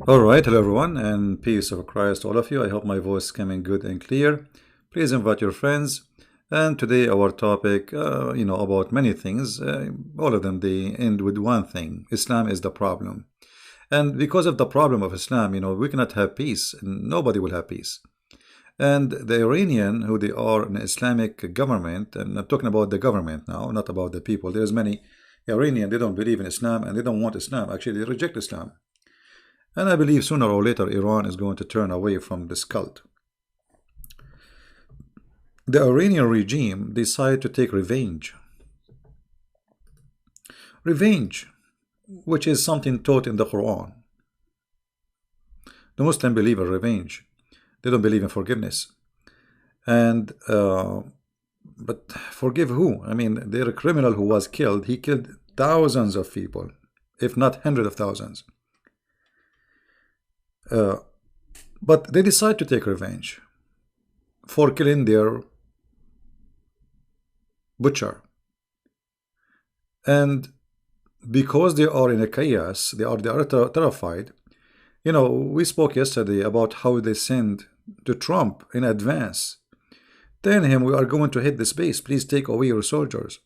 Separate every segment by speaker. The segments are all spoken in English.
Speaker 1: All right, hello everyone, and peace of Christ to all of you. I hope my voice is coming good and clear. Please invite your friends. And today our topic, about many things. All of them they end with one thing: Islam is the problem. And because of the problem of Islam, we cannot have peace. And nobody will have peace. And the Iranian, who they are an Islamic government, and I'm talking about the government now, not about the people. There's many Iranian, they don't believe in Islam and they don't want Islam. Actually, they reject Islam. And I believe sooner or later Iran is going to turn away from this cult. The Iranian regime decided to take revenge. Revenge, which is something taught in the Quran. The Muslim believe in revenge. They don't believe in forgiveness. And but forgive who? I mean, they're a criminal who was killed. He killed thousands of people, if not hundreds of thousands. But they decide to take revenge for killing their butcher. And because they are in a chaos, they are terrified. We spoke yesterday about how they sent to Trump in advance, telling him, we are going to hit this base, please take away your soldiers.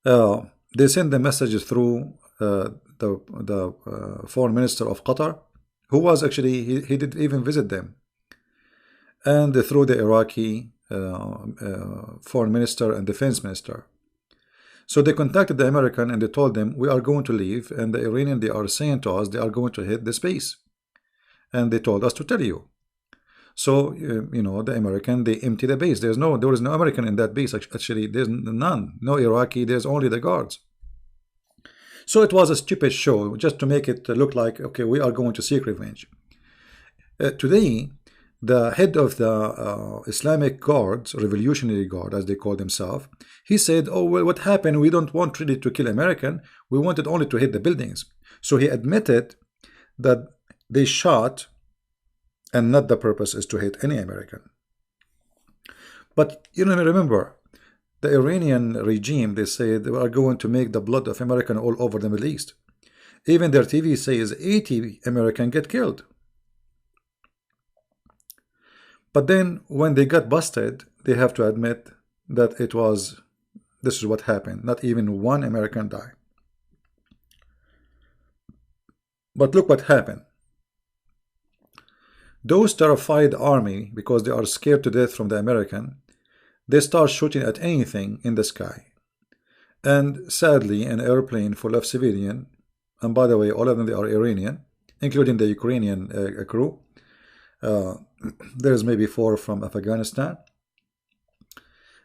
Speaker 1: They sent the messages through the foreign minister of Qatar, who was actually, he didn't even visit them, and through the Iraqi foreign minister and defense minister. So they contacted the American and they told them, we are going to leave, and the Iranian, they are saying to us they are going to hit the space, and they told us to tell you. So the American, they empty the base. There is no American in that base. Actually, there's none, no Iraqi, there's only the guards. So it was a stupid show just to make it look like, okay, we are going to seek revenge. Today, the head of the Islamic Guards, Revolutionary Guard, as they call themselves, he said, oh, well, what happened? We don't want really to kill American. We wanted only to hit the buildings. So he admitted that they shot, and not the purpose is to hit any American. But remember, the Iranian regime, they say they are going to make the blood of American all over the Middle East. Even their TV says 80 American get killed. But then when they got busted, they have to admit that this is what happened. Not even one American died. But look what happened. Those terrified army, because they are scared to death from the American, they start shooting at anything in the sky. And sadly, an airplane full of civilian, and by the way, all of them, they are Iranian, including the Ukrainian crew. There's maybe 4 from Afghanistan.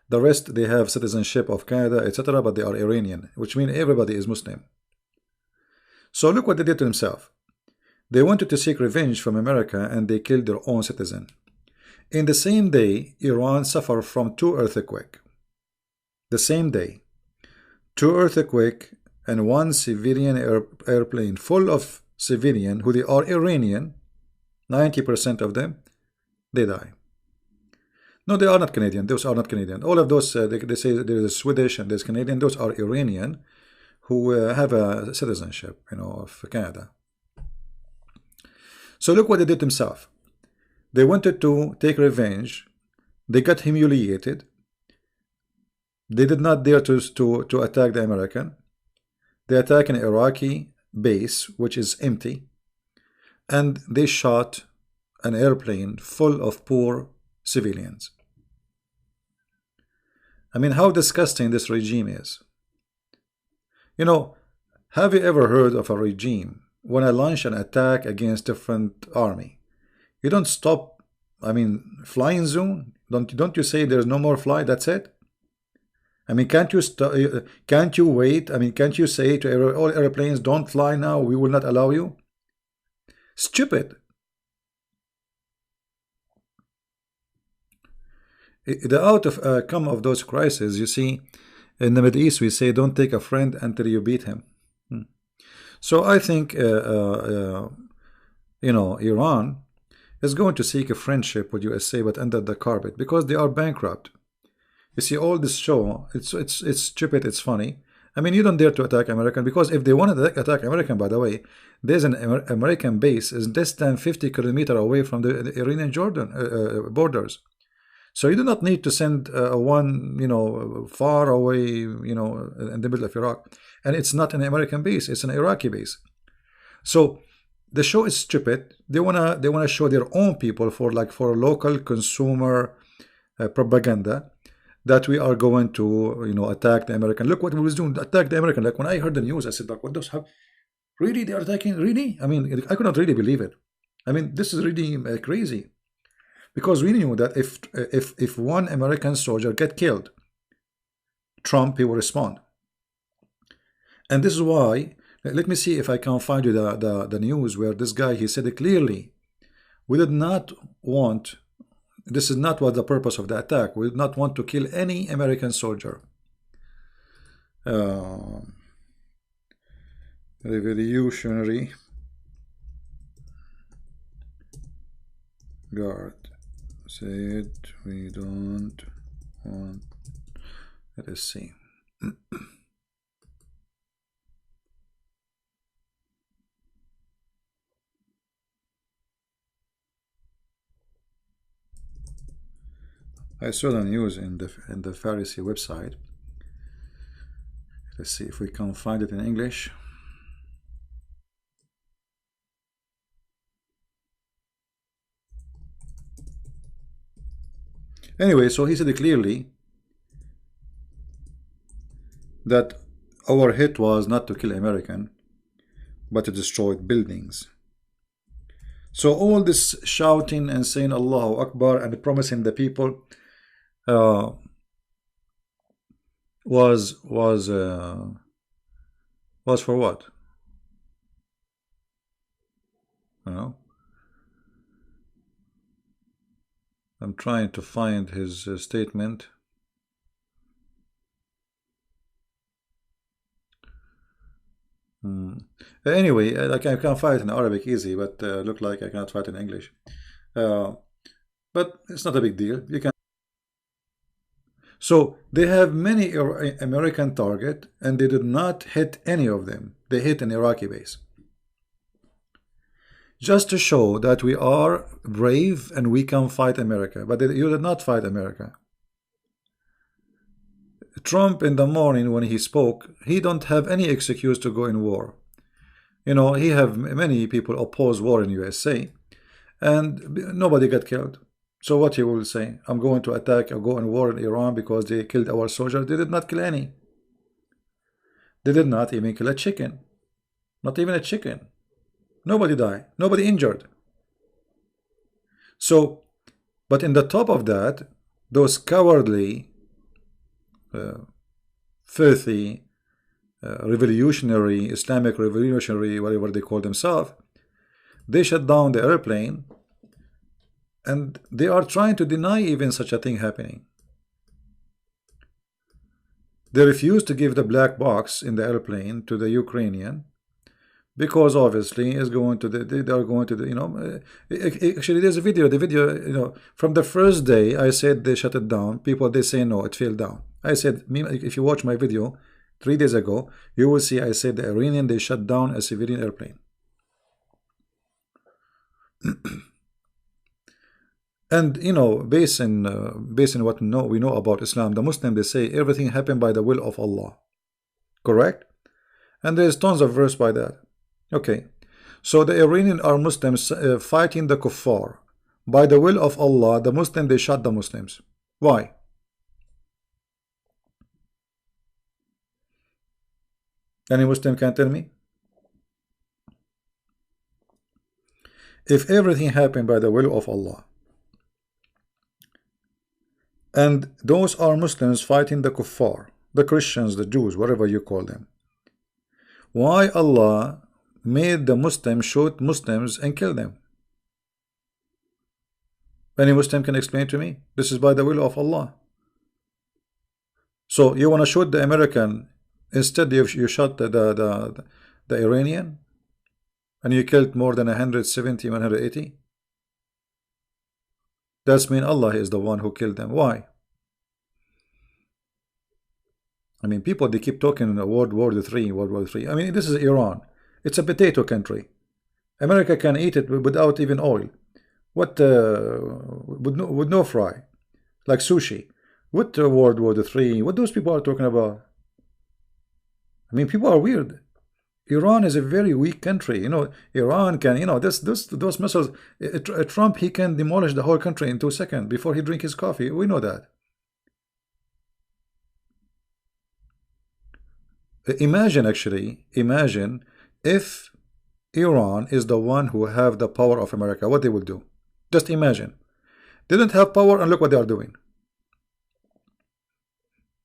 Speaker 1: The rest, they have citizenship of Canada, etc., but they are Iranian, which means everybody is Muslim. So look what they did to themselves. They wanted to seek revenge from America, and they killed their own citizen. In the same day, Iran suffered from 2 earthquakes. The same day, 2 earthquakes and 1 civilian airplane full of civilian who they are Iranian. 90% of them, they die. No, they are not Canadian. Those are not Canadian. All of those, they say there is Swedish and there's Canadian. Those are Iranian who have a citizenship, of Canada. So look what they did themselves. They wanted to take revenge. They got humiliated. They did not dare to attack the American. They attacked an Iraqi base, which is empty. And they shot an airplane full of poor civilians. I mean, how disgusting this regime is. Have you ever heard of a regime when I launch an attack against different army? You don't stop, flying zone? Don't you say there's no more fly, that's it? Can't you wait? Can't you say to all airplanes, don't fly now, we will not allow you? Stupid. The outcome of those crises, you see, in the Middle East, we say, don't take a friend until you beat him. So I think, Iran is going to seek a friendship with USA, but under the carpet, because they are bankrupt. You see, all this show, it's stupid, it's funny, I mean, you don't dare to attack American, because if they want to attack American, by the way, there's an American base is less than 50 kilometers away from the Iranian Jordan borders. So you do not need to send one, far away, in the middle of Iraq. And it's not an American base; it's an Iraqi base. So the show is stupid. They wanna show their own people for local consumer propaganda, that we are going to attack the American. Look what we was doing, attack the American. Like when I heard the news, I said, like, what does have really they are attacking? Really? I mean, I could not really believe it. I mean, this is really crazy, because we knew that if one American soldier get killed, Trump, he will respond. And this is why, let me see if I can find you the news where this guy, he said it clearly. We did not want, this is not what the purpose of the attack. We did not want to kill any American soldier. Revolutionary Guard said we don't want, let us see. I saw the news in the Pharisee website. Let's see if we can find it in English. Anyway, so he said clearly that our hit was not to kill American, but to destroy buildings. So all this shouting and saying Allahu Akbar and promising the people was for what? I'm trying to find his statement. Anyway, like I can find it in Arabic easy, but look like I cannot find it in English. But it's not a big deal. You can. So they have many American target, and they did not hit any of them. They hit an Iraqi base, just to show that we are brave and we can fight America. But you did not fight America. Trump in the morning when he spoke, he don't have any excuse to go in war. He have many people oppose war in USA, and nobody got killed. So what he will say? I'm going to attack or go in war in Iran because they killed our soldiers. They did not kill any. They did not even kill a chicken. Not even a chicken. Nobody died. Nobody injured. So, but in the top of that, those cowardly, filthy, revolutionary, Islamic revolutionary, whatever they call themselves, they shut down the airplane, and they are trying to deny even such a thing happening. They refuse to give the black box in the airplane to the Ukrainian, because obviously is going to they are going to actually there's a video, from the first day I said they shut it down. People, they say no, it fell down. I said, if you watch my video 3 days ago, you will see I said the Iranian, they shut down a civilian airplane. And based on what we know about Islam, the Muslim, they say everything happened by the will of Allah, correct? And there's tons of verse by that. Okay, so the Iranian are Muslims fighting the kuffar by the will of Allah. The Muslim, they shot the Muslims. Why? Any Muslim can tell me? If everything happened by the will of Allah, and those are Muslims fighting the kuffar, the Christians, the Jews, whatever you call them, why Allah made the Muslims shoot Muslims and kill them? Any Muslim can explain to me? This is by the will of Allah. So you want to shoot the American, instead you shot the Iranian, and you killed more than 170, 180. That's mean Allah is the one who killed them. Why? I mean, people, they keep talking World War III, World War III. I mean, this is Iran. It's a potato country. America can eat it without even oil. What, with no fry, like sushi. What World War III? What those people are talking about? I mean, people are weird. Iran is a very weak country. You know, Iran can, you know, those missiles. Trump, he can demolish the whole country in 2 seconds before he drink his coffee. We know that. Imagine, actually, imagine if Iran is the one who have the power of America, what they will do. Just imagine. They don't have power, and look what they are doing.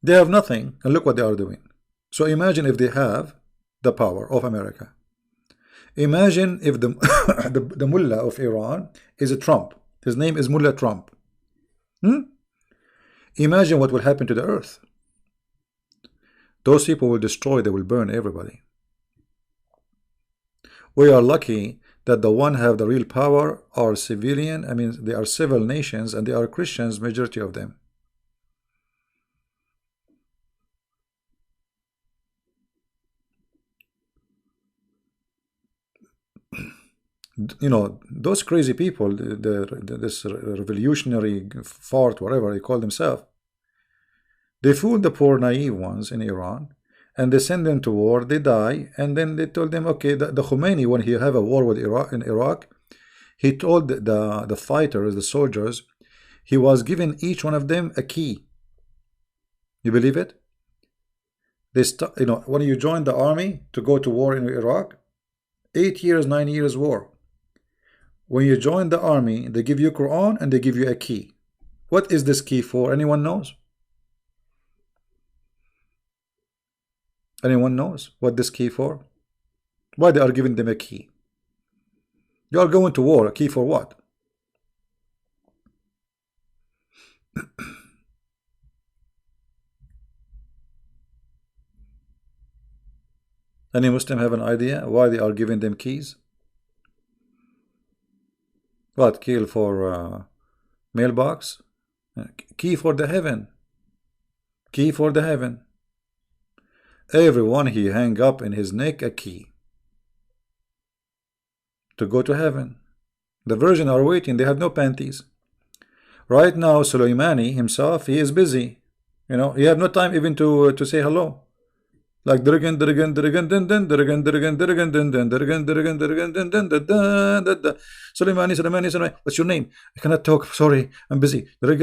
Speaker 1: They have nothing, and look what they are doing. So imagine if they have the power of America. Imagine if the the mullah of Iran is a Trump. His name is Mullah Trump. Imagine what will happen to the earth. Those people will destroy, they will burn everybody. We are lucky that the one have the real power are civilian. I mean, they are civil nations, and they are Christians, majority of them. You know, those crazy people, this revolutionary fart, whatever they call themselves, they fooled the poor naive ones in Iran, and they send them to war, they die, and then they told them, okay, the Khomeini, when he have a war with Iraq, he told the fighters, the soldiers, he was giving each one of them a key. You believe it? You know, when you join the army to go to war in Iraq, 8 years, 9 years war. When you join the army, they give you Quran and they give you a key. What is this key for? Anyone knows? Anyone knows what this key for? Why they are giving them a key? You are going to war. A key for what? Any Muslim have an idea why they are giving them keys? What, key for mailbox? Key for the heaven. Key for the heaven. Everyone he hang up in his neck a key to go to heaven. The virgin are waiting. They have no panties. Right now, Soleimani himself, he is busy. You know, he have no time even to say hello. Like Soleimani, what's your name? I cannot talk. Sorry, I'm busy. He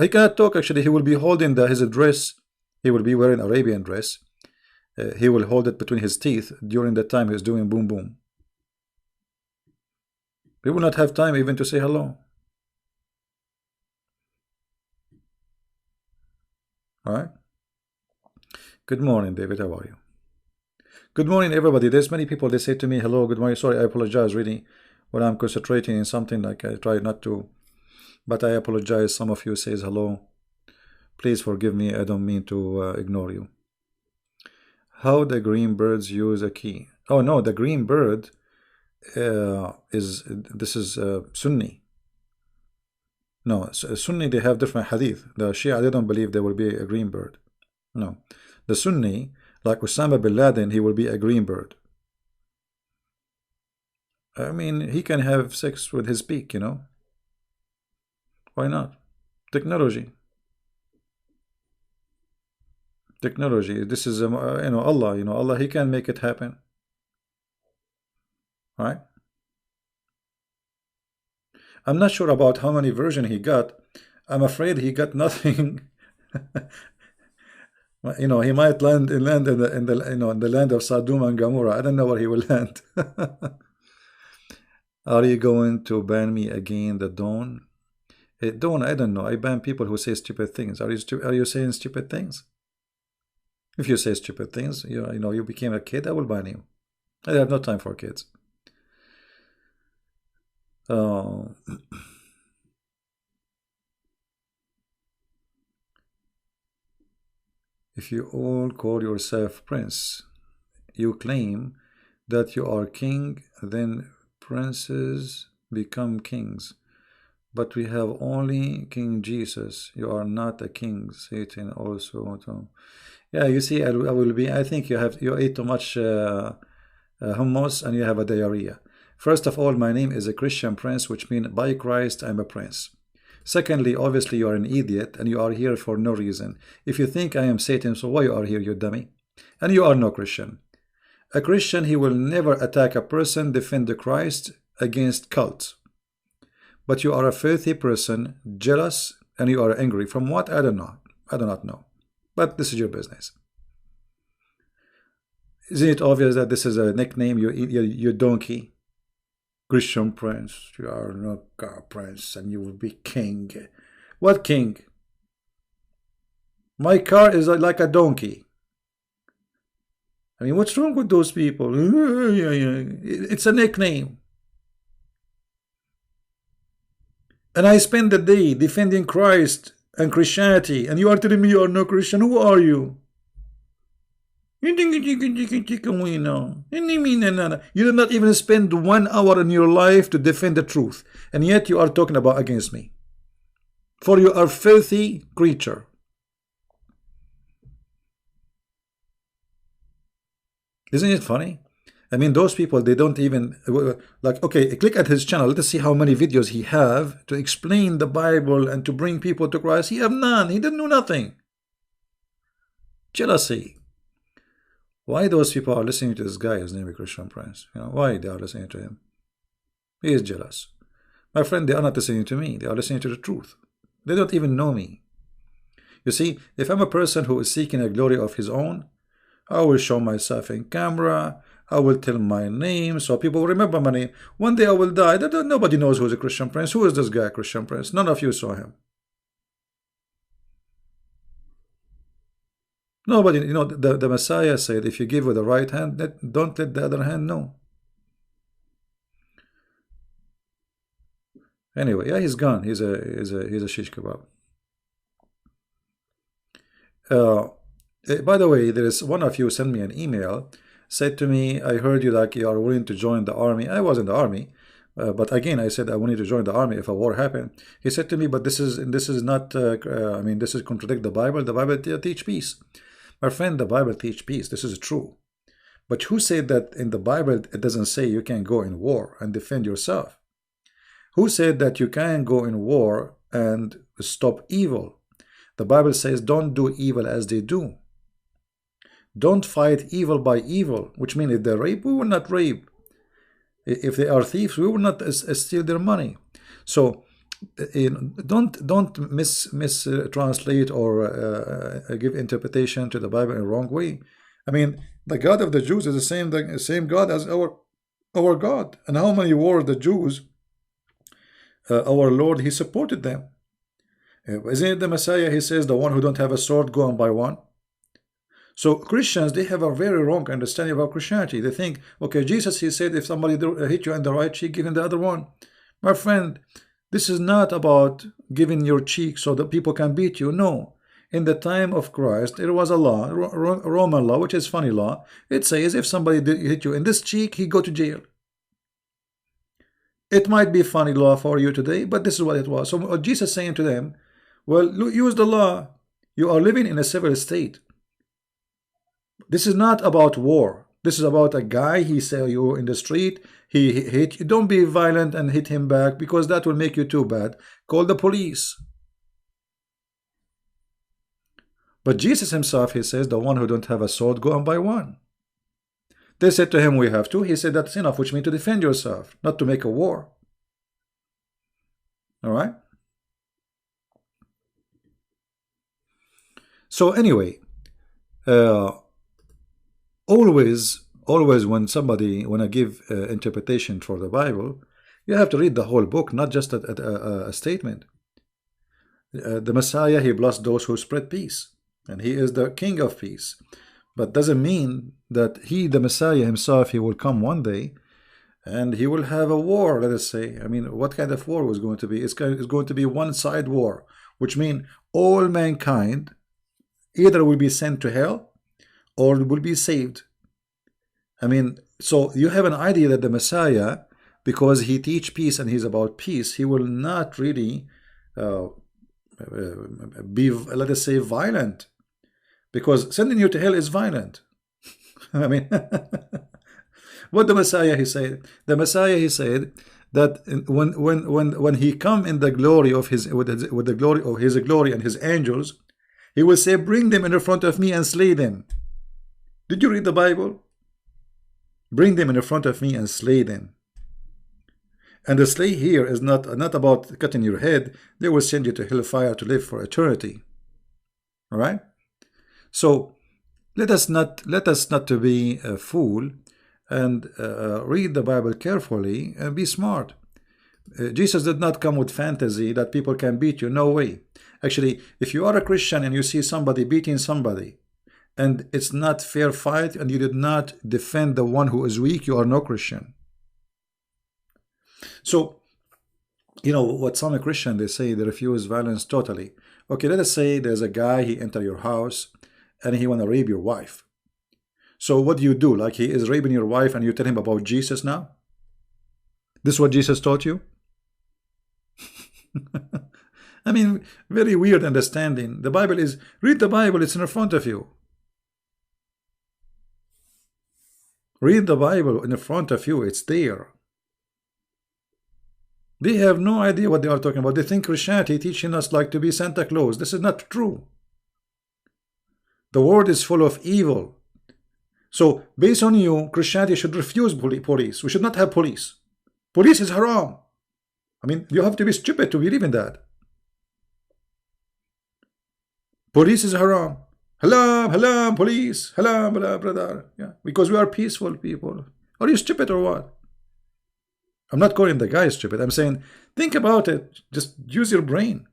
Speaker 1: cannot talk. Actually, he will be holding his dress. He will be wearing Arabian dress. He will hold it between his teeth during the time he's doing boom boom. He will not have time even to say hello. All right. Good morning, David. How are you? Good morning, everybody. There's many people. They say to me, "Hello, good morning." Sorry, I apologize. Really, when I'm concentrating in something, like I try not to, but I apologize. Some of you says hello. Please forgive me. I don't mean to ignore you. How the green birds use a key? Oh no, the green bird is Sunni. No, Sunni, they have different hadith. The Shia, they don't believe there will be a green bird. No. The Sunni, like Osama bin Laden, he will be a green bird. I mean, he can have sex with his beak, you know. Why not? Technology. Technology. This is, Allah, Allah, he can make it happen. Right? I'm not sure about how many versions he got. I'm afraid he got nothing. You know, he might land in the land of Sodom and Gomorrah. I don't know where he will land. Are you going to ban me again, the Dawn? Dawn, I don't know. I ban people who say stupid things. Are you saying stupid things? If you say stupid things, you became a kid, I will ban you. I have no time for kids. If you all call yourself prince, you claim that you are king, then princes become kings. But we have only King Jesus. You are not a king. Satan also. Yeah, you see, I will be. I think you ate too much hummus and you have a diarrhea. First of all, my name is a Christian prince, which means by Christ I'm a prince. Secondly, obviously you are an idiot and you are here for no reason. If you think I am Satan, so why you are here, you dummy? And you are no Christian. A Christian, he will never attack a person, defend the Christ against cults. But you are a filthy person, jealous, and you are angry. From what? I don't know. I do not know. But this is your business. Isn't it obvious that this is a nickname? You donkey. Christian prince. You are no prince and you will be king. What king? My car is like a donkey. I mean, what's wrong with those people? It's a nickname. And I spend the day defending Christ and Christianity, and you are telling me you are no Christian. Who are you? You did not even spend 1 hour in your life to defend the truth, and yet you are talking about against me. For you are a filthy creature. Isn't it funny? I mean, those people, they don't even, like, okay, click at his channel. Let's see how many videos he have to explain the Bible and to bring people to Christ. He have none. He didn't do nothing. Jealousy. Why those people are listening to this guy, his name is Christian Prince? You know, why they are listening to him? He is jealous. My friend, they are not listening to me. They are listening to the truth. They don't even know me. You see, if I'm a person who is seeking a glory of his own, I will show myself in camera. I will tell my name so people will remember my name. One day I will die. Nobody knows who is a Christian Prince. Who is this guy, Christian Prince? None of you saw him. Nobody, you know, the Messiah said, if you give with the right hand, don't let the other hand know. Anyway, yeah, he's gone. He's a shish kebab. By the way, there is one of you sent me an email, said to me, I heard you like you are willing to join the army. I was in the army, but again, I said I wanted to join the army if a war happened. He said to me, but this is not. I mean, this is contradict the Bible. The Bible teach peace. My friend, the Bible teach peace. This is true. But who said that in the Bible it doesn't say you can go in war and defend yourself? Who said that you can go in war and stop evil? The Bible says don't do evil as they do. Don't fight evil by evil, which means if they rape, we will not rape. If they are thieves, we will not steal their money. So don't mistranslate or give interpretation to the Bible in the wrong way. I mean, the God of the Jews is the same God as our God. And how many wars the Jews, our Lord, he supported them. Isn't it the Messiah? He says the one who don't have a sword, go and buy one. So Christians, they have a very wrong understanding about Christianity. They think, okay, Jesus, he said if somebody hit you in the right cheek, give him the other one. My friend, this is not about giving your cheek so that people can beat you. No. In the time of Christ, there was a law, Roman law, which is funny law. It says if somebody hit you in this cheek, he go to jail. It might be funny law for you today, but this is what it was. So Jesus saying to them, well, use the law. You are living in a civil state. This is not about war. This is about a guy, he saw you in the street, he hit you. Don't be violent and hit him back, because that will make you too bad. Call the police. But Jesus himself, he says, the one who don't have a sword, go and buy one. They said to him, we have to. He said, that's enough, which means to defend yourself, not to make a war. All right? So anyway, always when I give interpretation for the Bible, you have to read the whole book, not just a statement. The Messiah, he blessed those who spread peace, and he is the King of peace. But doesn't mean that he, the Messiah himself, he will come one day and he will have a war, let us say. I mean, what kind of war was going to be? It's going to be one-side war, which means all mankind either will be sent to hell or will be saved. I mean, so you have an idea that the Messiah, because he teach peace and he's about peace, he will not really be, let us say, violent, because sending you to hell is violent. I mean, what the Messiah he said? The Messiah he said that when he come in the glory of his with the glory of his glory and his angels, he will say, bring them in the front of me and slay them. Did you read the Bible? Bring them in the front of me and slay them. And the slay here is not about cutting your head. They will send you to hellfire to live for eternity. All right. So let us not to be a fool, and read the Bible carefully and be smart. Jesus did not come with fantasy that people can beat you. No way. Actually, if you are a Christian and you see somebody beating somebody, and it's not fair fight, and you did not defend the one who is weak, you are no Christian. So, you know what some Christian they say, they refuse violence totally. Okay, let us say there's a guy, he enter your house and he want to rape your wife. So what do you do? Like, he is raping your wife and you tell him about Jesus now? This is what Jesus taught you? I mean, very weird understanding. The Bible is, read the Bible, it's in front of you. Read the Bible in front of you, it's there. They have no idea what they are talking about. They think Christianity teaching us like to be Santa Claus. This is not true. The world is full of evil. So based on you, Christianity should refuse police. We should not have police. Police is haram. I mean, you have to be stupid to believe in that. Police is haram. Halam, halam, police. Halam, halam, brother. Yeah, because we are peaceful people. Are you stupid or what? I'm not calling the guy stupid. I'm saying, think about it. Just use your brain.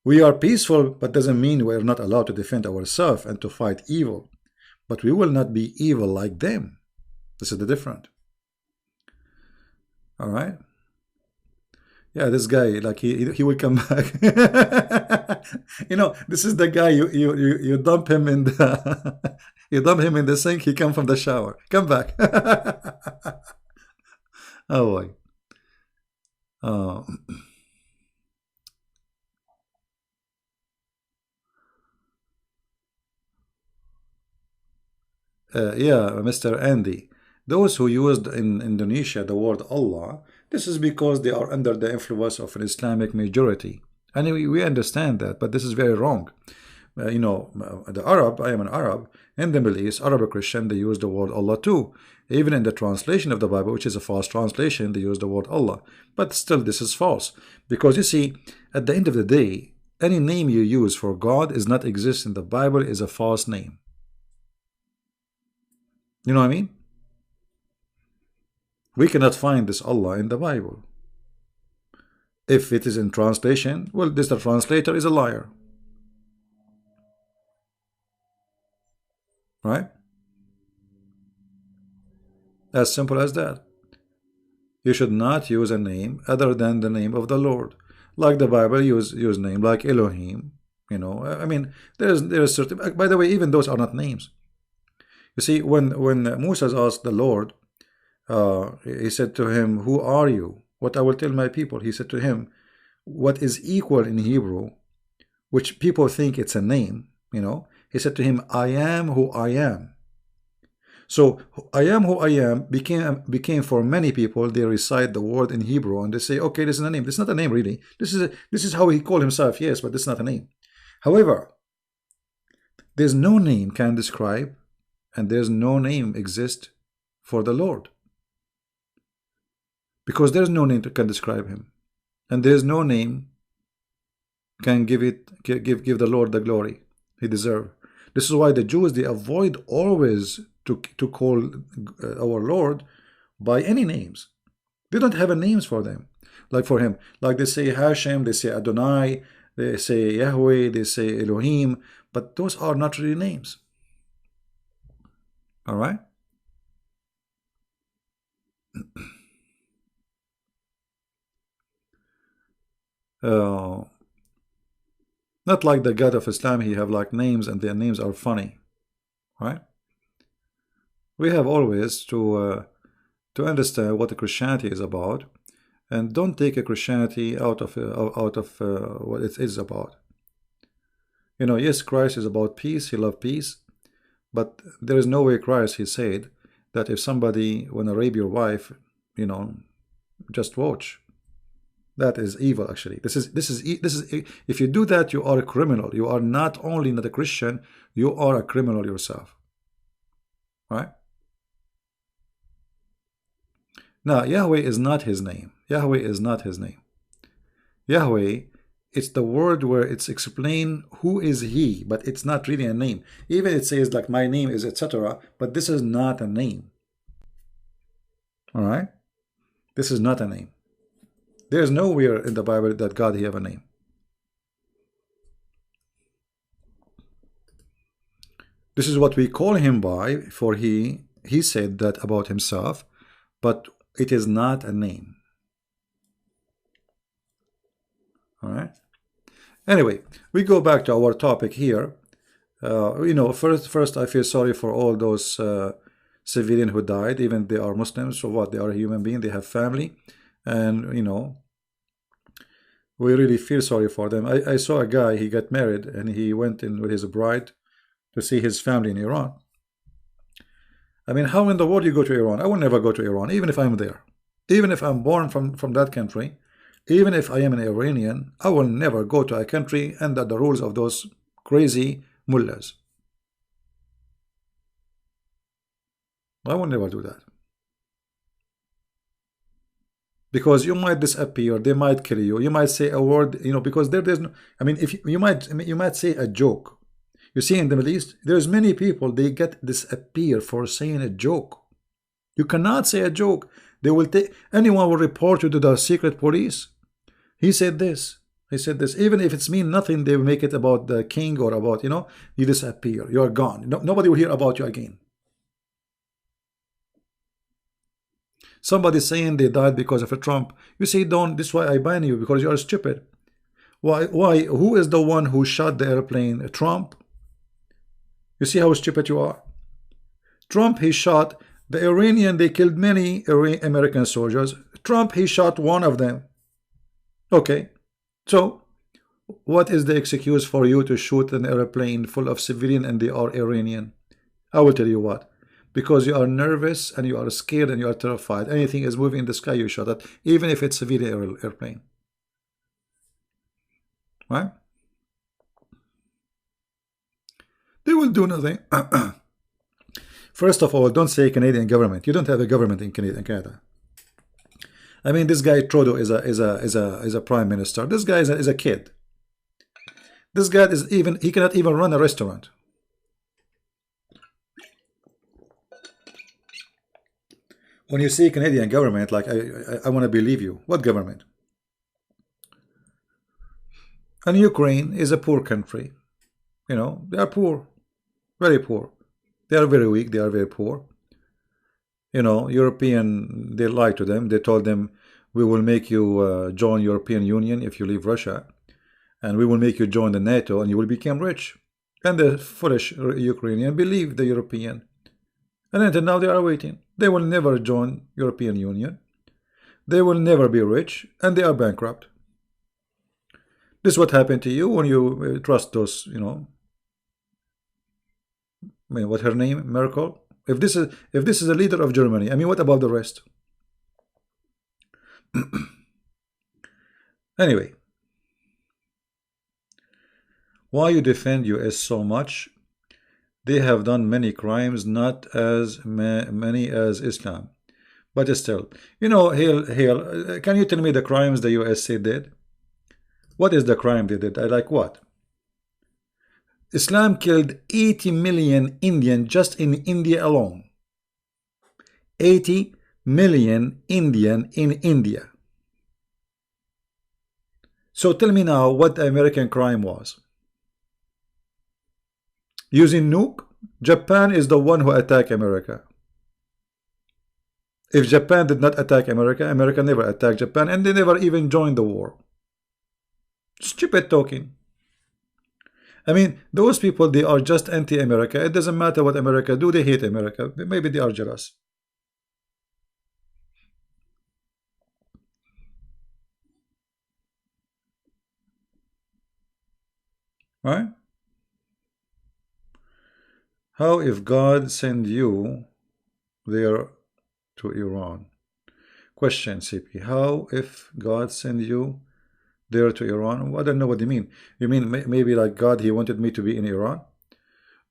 Speaker 1: We are peaceful, but doesn't mean we are not allowed to defend ourselves and to fight evil. But we will not be evil like them. This is the difference. All right. Yeah, this guy, like he will come back. You know, this is the guy you dump him in the you dump him in the sink. He come from the shower. Come back. Oh boy. Oh. Yeah, Mr. Andy. Those who used in Indonesia the word Allah, this is because they are under the influence of an Islamic majority. And we understand that, but this is very wrong. You know, the Arab, I am an Arab, in the Middle East, Arab Christian, they use the word Allah too. Even in the translation of the Bible, which is a false translation, they use the word Allah. But still, this is false. Because you see, at the end of the day, any name you use for God is not exist in the Bible, is a false name. You know what I mean? We cannot find this Allah in the Bible. If it is in translation, well, this the translator is a liar. Right? As simple as that. You should not use a name other than the name of the Lord. Like the Bible use name like Elohim. You know, I mean, there is certain. By the way, even those are not names. You see, when Moses asked the Lord, he said to him, "Who are you? What I will tell my people." He said to him, what is equal in Hebrew, which people think it's a name, you know. He said to him, "I am who I am." So "I am who I am" became for many people, they recite the word in Hebrew and they say, okay, this is a name. This is not a name really. This is how he called himself, yes, but this is not a name. However, there's no name can describe, and there's no name exist for the Lord. Because there's no name that can describe him. And there's no name can give the Lord the glory he deserves. This is why the Jews, they avoid always to call our Lord by any names. They don't have a names for them. Like for him. Like they say Hashem, they say Adonai, they say Yahweh, they say Elohim. But those are not really names. All right? Not like the God of Islam, he have like names and their names are funny, right? We have always to understand what the Christianity is about, and don't take a Christianity out of what it is about. Yes, Christ is about peace. He loved peace, but there is no way Christ, he said, that if somebody wanna rape your wife, you know, just watch. That is evil. Actually, this is if you do that, you are a criminal. You are not only not a Christian, you are a criminal yourself. Right? Now, Yahweh is not his name. Yahweh is not his name. Yahweh, it's the word where it's explained who is he, but it's not really a name. Even it says like my name is etc., but this is not a name. All right? This is not a name. There's nowhere in the Bible that God he have a name. This is what we call him by, for he said that about himself, but it is not a name. All right. Anyway, we go back to our topic here. First I feel sorry for all those civilians who died, even they are Muslims. So what? They are a human being. They have family. And we really feel sorry for them. I saw a guy, he got married and he went in with his bride to see his family in Iran. I mean, how in the world you go to Iran? I will never go to Iran, even if I'm there. Even if I'm born from that country, even if I am an Iranian, I will never go to a country under the rules of those crazy mullahs. I will never do that. Because you might disappear, they might kill you, you might say a word, because there's no, I mean, if you might say a joke. You see, in the Middle East, there's many people, they get disappear for saying a joke. You cannot say a joke. They will take, anyone will report you to the secret police. He said this, he said this. Even if it's mean nothing, they will make it about the king or about, you disappear, you're gone. Nobody will hear about you again. Somebody saying they died because of a Trump. You say, don't, this is why I ban you, because you are stupid. Why? Who is the one who shot the airplane? Trump? You see how stupid you are? Trump, he shot the Iranian, they killed many American soldiers. Trump, he shot one of them. Okay, so what is the excuse for you to shoot an airplane full of civilians and they are Iranian? I will tell you what. Because you are nervous and you are scared and you are terrified. Anything is moving in the sky, you shot it, even if it's a civilian airplane. Right? They will do nothing. First of all, don't say Canadian government. You don't have a government in Canada. I mean, this guy Trudeau is a prime minister. This guy is a kid. This guy he cannot even run a restaurant. When you say Canadian government, like I want to believe you. What government? And Ukraine is a poor country. They are poor, very poor. They are very weak. They are very poor. European, they lied to them. They told them, we will make you join European Union if you leave Russia, and we will make you join the NATO, and you will become rich. And the foolish Ukrainian believed the European. And until now they are waiting. They will never join European Union. They will never be rich, and they are bankrupt. This is what happened to you when you trust those, I mean, what her name? Merkel? If this is a leader of Germany, I mean, what about the rest? Anyway, why you defend US so much? They have done many crimes, not as many as Islam, but still, Hale, can you tell me the crimes the USA did? What is the crime they did? I like what? Islam killed 80 million Indian just in India alone. 80 million Indian in India. So tell me now what the American crime was. Using nuke? Japan is the one who attacked America. If Japan did not attack America, America never attacked Japan, and they never even joined the war. Stupid talking. I mean, those people, they are just anti-America. It doesn't matter what America do, they hate America. Maybe they are jealous. right? How if God send you there to Iran? Question, CP. How if God send you there to Iran? Well, I don't know what you mean. You mean maybe like God, he wanted me to be in Iran?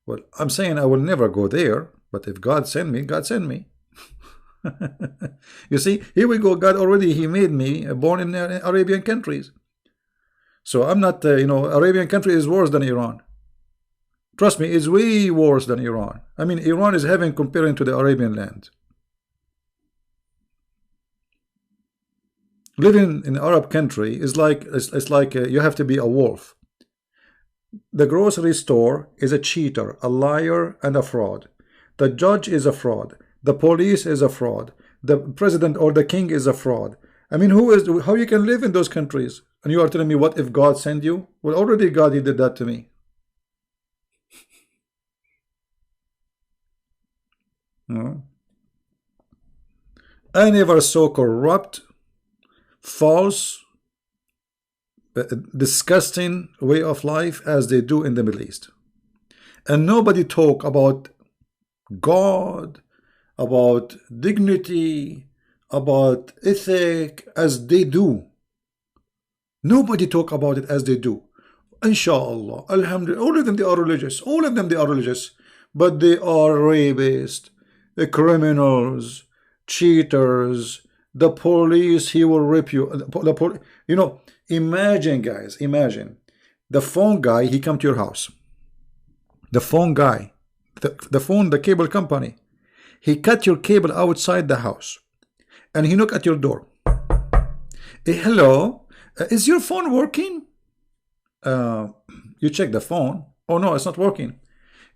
Speaker 1: Well, I'm saying I will never go there, but if God send me, God send me. You see, here we go. God already, he made me born in Arabian countries. So I'm not, Arabian country is worse than Iran. Trust me, it's way worse than Iran. I mean, Iran is heaven comparing to the Arabian land. Living in Arab country is like it's like you have to be a wolf. The grocery store is a cheater, a liar, and a fraud. The judge is a fraud. The police is a fraud. The president or the king is a fraud. I mean, how you can live in those countries? And you are telling me, what if God sent you? Well, already God, he did that to me. I never saw corrupt, false, disgusting way of life as they do in the Middle East. And nobody talk about God, about dignity, about ethic as they do. Nobody talk about it as they do. Inshallah, Alhamdulillah, all of them they are religious. All of them they are religious. But they are rapists, the criminals, cheaters, the police, he will rip you. Imagine, guys, imagine. The phone guy, he come to your house. The phone guy, the cable company, he cut your cable outside the house. And he knock at your door. Hello, is your phone working? You check the phone. Oh no, it's not working.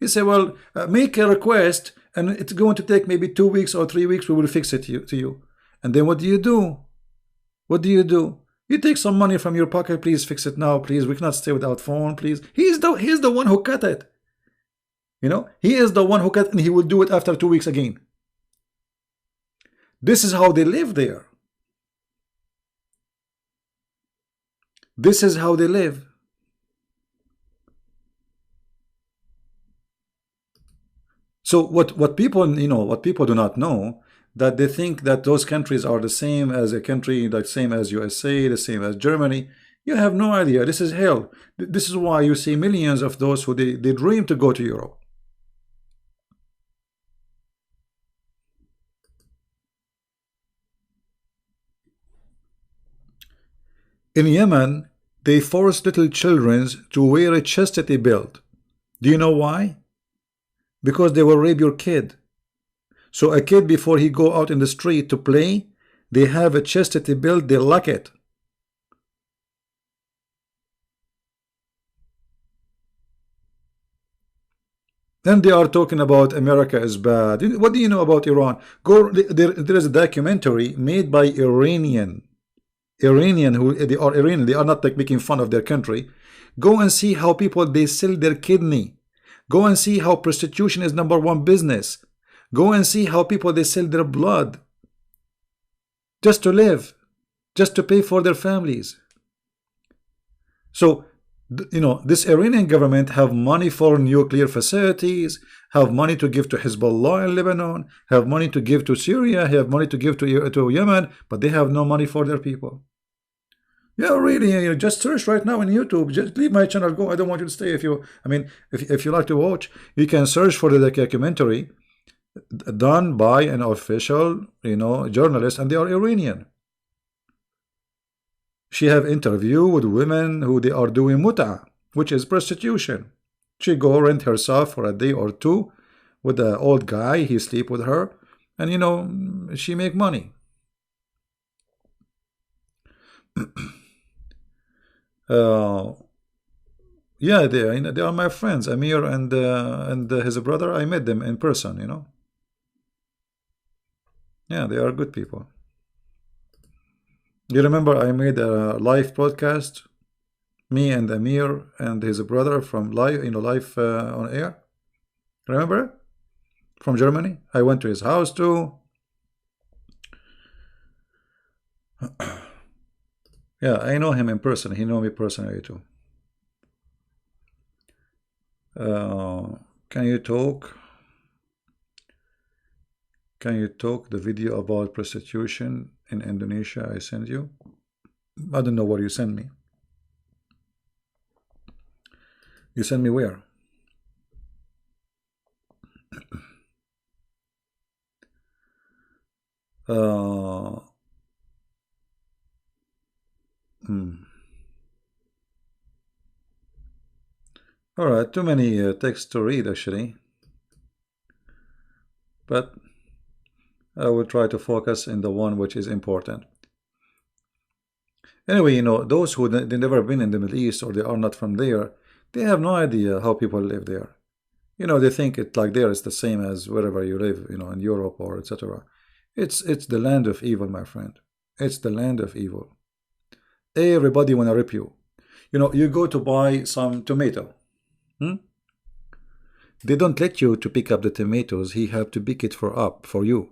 Speaker 1: You say, well, make a request, and it's going to take maybe 2 weeks or 3 weeks. We will fix it to you. And then what do you do? What do you do? You take some money from your pocket. Please fix it now. Please, we cannot stay without phone. Please. He's the one who cut it. He is the one who cut, and he will do it after 2 weeks again. This is how they live there. This is how they live. So what people what people do not know, that they think that those countries are the same as a country, like same as USA, the same as Germany. You have no idea. This is hell. This is why you see millions of those who they dream to go to Europe. In Yemen, they force little children to wear a chastity belt. Do you know why? Because they will rape your kid. So a kid, before he go out in the street to play, they have a chastity belt, they lock it. Then they are talking about America is bad. What do you know about Iran? There is a documentary made by Iranian who they are Iranian. They are not like making fun of their country. Go and see how people they sell their kidney. Go and see how prostitution is #1 business. Go and see how people they sell their blood just to live, just to pay for their families. So this Iranian government have money for nuclear facilities, have money to give to Hezbollah in Lebanon, have money to give to Syria, have money to give to Yemen, but they have no money for their people. Yeah, really, just search right now on YouTube. Just leave my channel, go. I don't want you to stay. If you like to watch, you can search for the documentary done by an official, journalist, and they are Iranian. She have interview with women who they are doing muta, which is prostitution. She go rent herself for a day or two with the old guy. He sleep with her, and she make money. Yeah, they are my friends, Amir and his brother. I met them in person. Yeah, they are good people. You remember I made a live broadcast, me and Amir and his brother from live, live on air. Remember? From Germany. I went to his house too. Yeah, I know him in person. He know me personally too. Uh, can you talk? Can you talk the video about prostitution in Indonesia I sent you? I don't know what you sent me. You sent me where? Uh, hmm. All right, too many texts to read actually, but I will try to focus in the one which is important. Anyway, those who they never been in the Middle East or they are not from there, they have no idea how people live there. They think it like there is the same as wherever you live, in Europe or etc. It's the land of evil, my friend. It's the land of evil. Everybody wanna rip you. You go to buy some tomato. Hmm? They don't let you to pick up the tomatoes. He have to pick it for you.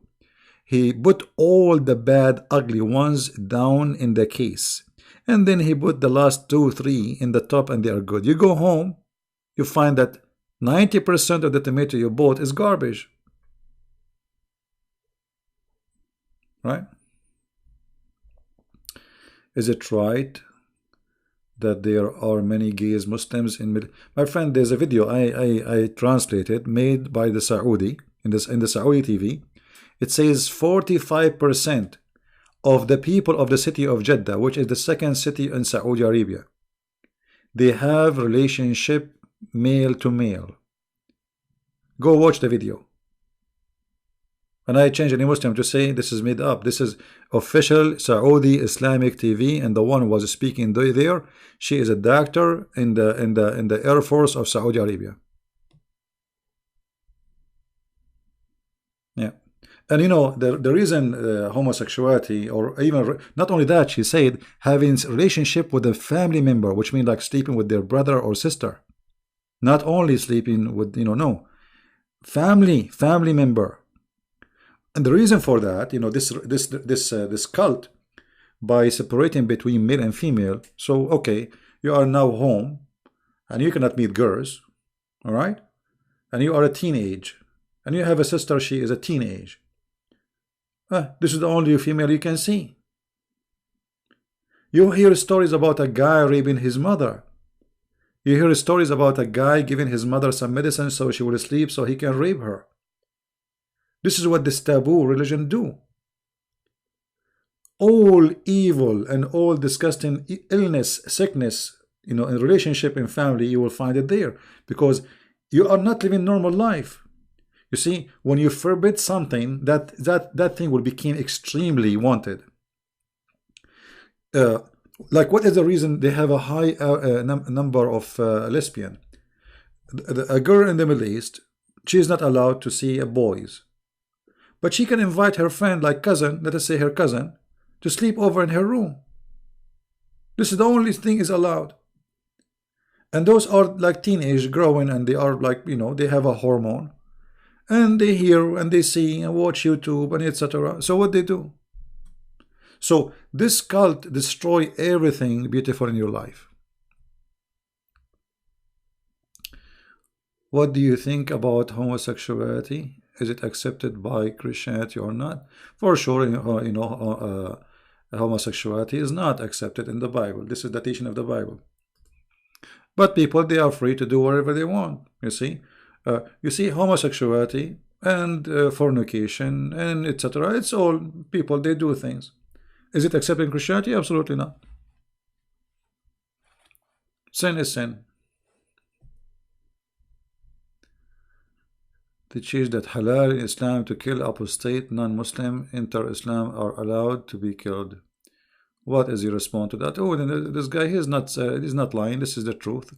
Speaker 1: He put all the bad, ugly ones down in the case. And then he put the last 2, 3 in the top and they are good. You go home, you find that 90% of the tomato you bought is garbage. Right? Is it right that there are many gays Muslims in my friend? There's a video I translated made by the Saudi in the Saudi TV. It says 45% of the people of the city of Jeddah, which is the second city in Saudi Arabia, they have relationship male to male. Go watch the video. And I change any Muslim to say this is made up. This is official Saudi Islamic TV, and the one who was speaking there, she is a doctor in the Air Force of Saudi Arabia. Yeah. And the reason homosexuality, or even not only that, she said having relationship with a family member, which means like sleeping with their brother or sister, not only sleeping with no family member. And the reason for that, this cult, by separating between male and female. So okay, you are now home, and you cannot meet girls, all right, and you are a teenage, and you have a sister, she is a teenage. This is the only female you can see. You hear stories about a guy raping his mother. You hear stories about a guy giving his mother some medicine so she will sleep so he can rape her. This is what this taboo religion do. All evil and all disgusting illness, sickness, in relationship and family, you will find it there, because you are not living normal life. You see, when you forbid something, that thing will become extremely wanted. Like, what is the reason they have a high number of lesbian? A girl in the Middle East, she is not allowed to see boys, but she can invite her friend, like cousin, let us say her cousin, to sleep over in her room. This is the only thing is allowed. And those are like teenage growing, and they are like, they have a hormone. And they hear and they see and watch YouTube and etc. So what they do? So this cult destroy everything beautiful in your life. What do you think about homosexuality? Is it accepted by Christianity or not? For sure, homosexuality is not accepted in the Bible. This is the teaching of the Bible. But people, they are free to do whatever they want. You see, homosexuality and fornication and etc. It's all people, they do things. Is it accepted in Christianity? Absolutely not. Sin is sin. Teaches that halal in Islam to kill apostate non-Muslim enter Islam are allowed to be killed. What is your response to that? Oh, then this guy, he's not lying. This is the truth.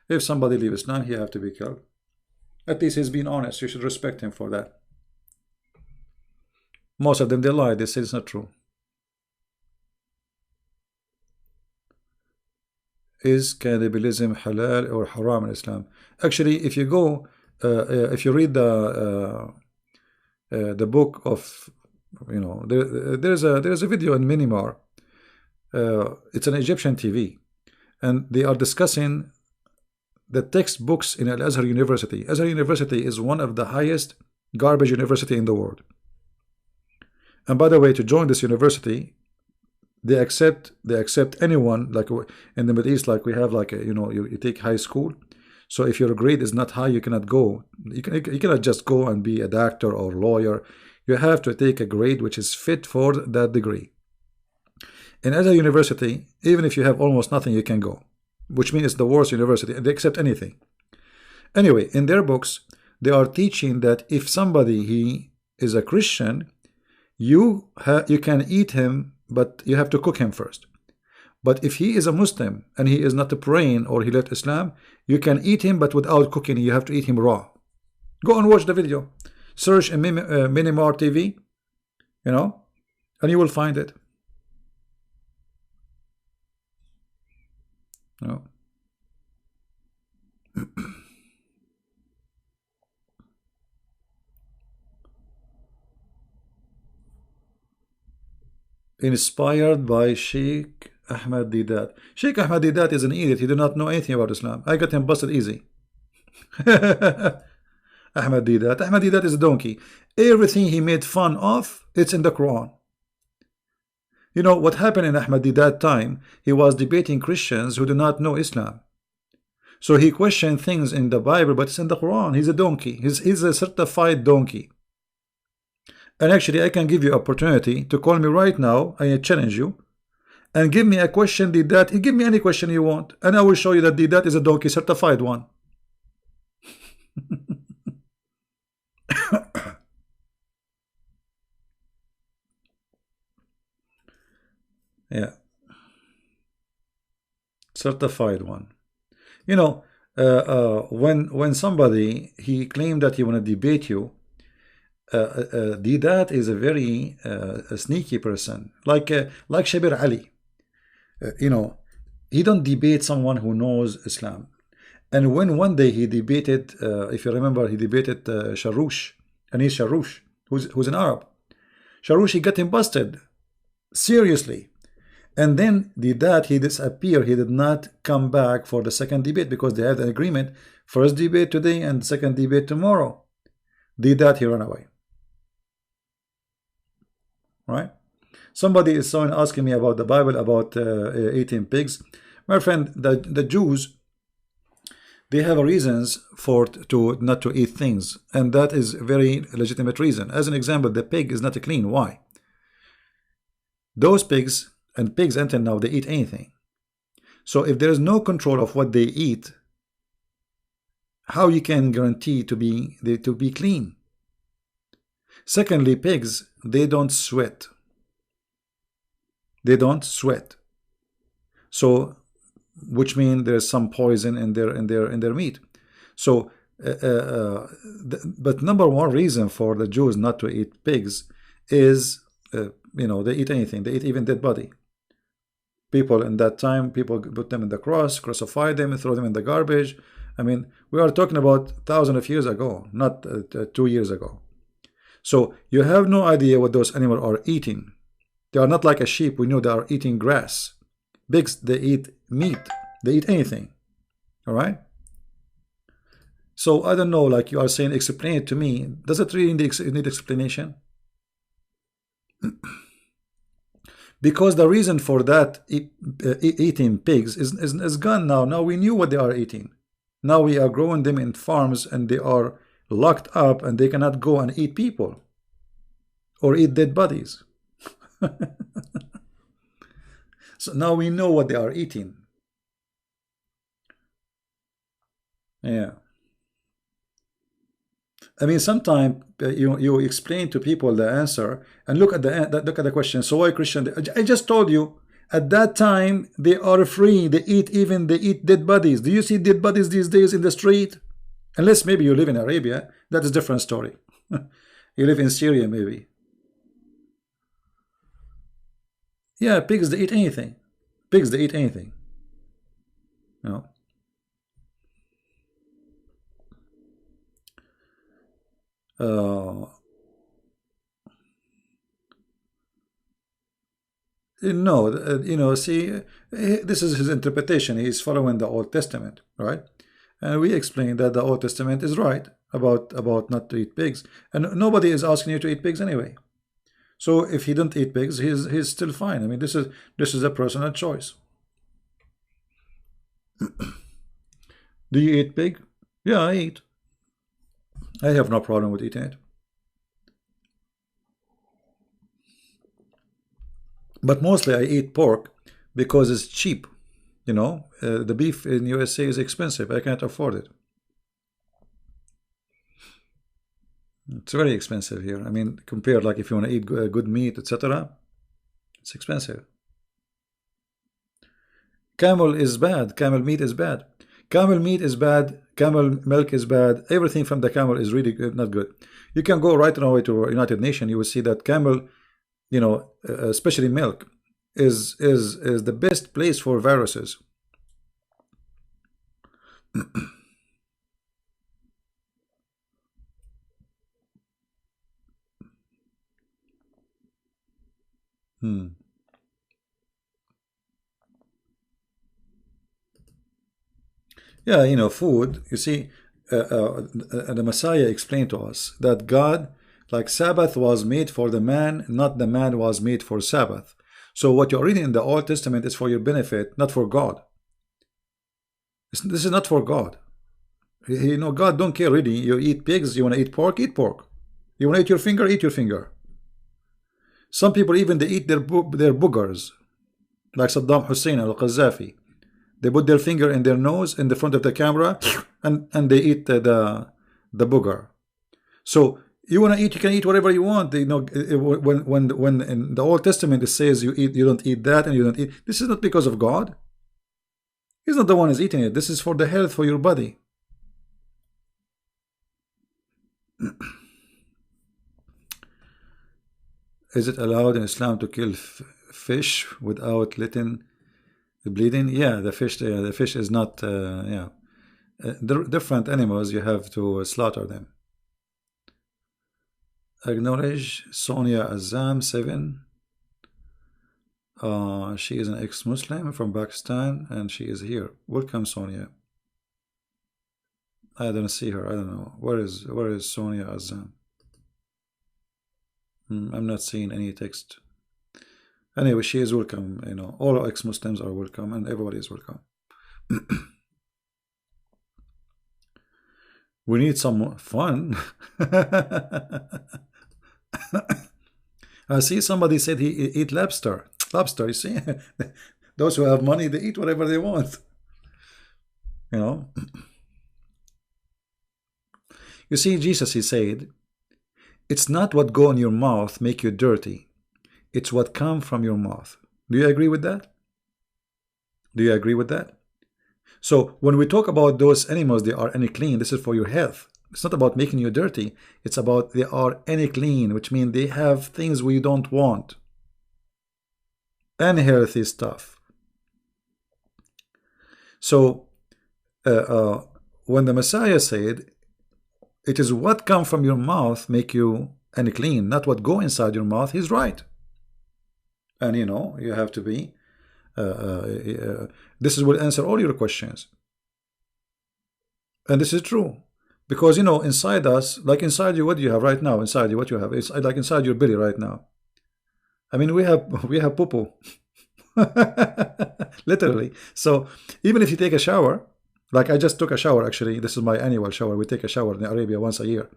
Speaker 1: If somebody leaves Islam, he have to be killed. At least he's being honest. You should respect him for that. Most of them, they lie. They say it's not true. Is cannibalism halal or haram in Islam? Actually, if you go, if you read the book of, there's a video in Minimar. It's an Egyptian TV, and they are discussing the textbooks in Al Azhar University. Azhar University is one of the highest garbage university in the world. And by the way, to join this university, they accept anyone. Like in the Middle East, like we have like a, you take high school. So if your grade is not high, you cannot go. You cannot just go and be a doctor or lawyer. You have to take a grade which is fit for that degree. In Azhar University, even if you have almost nothing, you can go, which means it's the worst university. They accept anything. Anyway, in their books, they are teaching that if somebody he is a Christian, you can eat him, but you have to cook him first. But if he is a Muslim and he is not praying or he left Islam, you can eat him, but without cooking. You have to eat him raw. Go and watch the video. Search in Minimar TV, and you will find it. No. Inspired by Sheikh Ahmad Didat. Sheikh Ahmad Didat is an idiot. He did not know anything about Islam. I got him busted easy. Ahmad Didat is a donkey. Everything he made fun of, it's in the Quran. You know what happened in Ahmad Didat time? He was debating Christians who do not know Islam. So he questioned things in the Bible, but it's in the Quran. He's a donkey. He's a certified donkey. And actually, I can give you opportunity to call me right now. I challenge you. And give me a question, Didat. Give me any question you want. And I will show you that Didat is a donkey, certified one. Yeah. Certified one. When somebody, he claimed that he want to debate you, Didat is a very a sneaky person, like Shabir Ali. He don't debate someone who knows Islam. And when one day he debated, if you remember, he debated Sharoush, Anis Sharoush, who's an Arab. Sharoush, he got him busted seriously. And then Didat, he disappeared. He did not come back for the second debate because they had an agreement. First debate today and second debate tomorrow. Didat, he ran away. Right? Somebody is asking me about the Bible, about eating pigs. My friend, the Jews, they have reasons to not to eat things, and that is a very legitimate reason. As an example, the pig is not clean. Why? Those pigs, and pigs until now, they eat anything. So if there is no control of what they eat, how you can guarantee to be clean? Secondly, pigs, they don't sweat. They don't sweat. So, which means there's some poison in their meat. So, but number one reason for the Jews not to eat pigs is, they eat anything. They eat even dead body. People in that time, people put them in the cross, crucify them, and throw them in the garbage. I mean, we are talking about thousands of years ago, not 2 years ago. So you have no idea what those animals are eating. They are not like a sheep. We know they are eating grass. Pigs, they eat meat. They eat anything. All right? So I don't know, like you are saying, explain it to me. Does it really need explanation? Because the reason for that eating pigs is gone now. Now we knew what they are eating. Now we are growing them in farms and they are locked up and they cannot go and eat people or eat dead bodies. So now we know what they are eating. Yeah. I mean, sometimes you explain to people the answer and look at the question. So why Christian? I just told you at that time they are free. They eat dead bodies. Do you see dead bodies these days in the street? Unless maybe you live in Arabia, that is a different story. You live in Syria, maybe. Yeah, pigs, they eat anything. Pigs, they eat anything. No. No, see, this is his interpretation. He's following the Old Testament, right? And we explained that the Old Testament is right about not to eat pigs, and nobody is asking you to eat pigs anyway. So if he didn't eat pigs, he's still fine. I mean, this is a personal choice. Do you eat pig? Yeah, I eat. I have no problem with eating it. But mostly I eat pork because it's cheap. The beef in USA is expensive. I can't afford it. It's very expensive here. I mean, compared, like, if you want to eat good meat, etc., it's expensive. Camel is bad. Camel meat is bad. Camel meat is bad. Camel milk is bad. Everything from the camel is really good, not good. You can go right away to United Nations. You will see that camel, especially milk, is the best place for viruses. Yeah, food. You see, the Messiah explained to us that God, like, Sabbath was made for the man, not the man was made for Sabbath. So what you're reading in the Old Testament is for your benefit, not for God. This is not for God. God don't care really. You eat pigs, you want to eat pork, eat pork. You want to eat your finger, eat your finger. Some people even they eat their boogers, like Saddam Hussein al-Qaddafi. They put their finger in their nose in the front of the camera, and they eat the booger. So you want to eat, you can eat whatever you want. When in the Old Testament it says you don't eat that, and you don't eat. This is not because of God. He's not the one who's eating it. This is for the health, for your body. Is it allowed in Islam to kill fish without letting the bleeding? Yeah, the fish is not. Yeah, different animals. You have to slaughter them. Acknowledge Sonia Azam 7. She is an ex-Muslim from Pakistan, and she is here. Welcome, Sonia. I don't see her. I don't know. Where is Sonia Azam? I'm not seeing any text. Anyway, she is welcome. All ex-Muslims are welcome, and everybody is welcome. We need some fun. I see somebody said he eat lobster. Lobster, you see? Those who have money, they eat whatever they want. You see, Jesus, he said, it's not what go in your mouth make you dirty. It's what come from your mouth. Do you agree with that? Do you agree with that? So when we talk about those animals, they are any clean, this is for your health. It's not about making you dirty. It's about they are any clean, which means they have things we don't want. Unhealthy stuff. So when the Messiah said, it is what come from your mouth make you unclean, not what go inside your mouth, he's right. And you have to be this will answer all your questions. And this is true. Because inside us, like inside you, what do you have right now? Inside you, what you have? It's like inside your belly right now. I mean, we have poo-poo. Literally. So even if you take a shower, like I just took a shower, actually, this is my annual shower. We take a shower in Arabia once a year.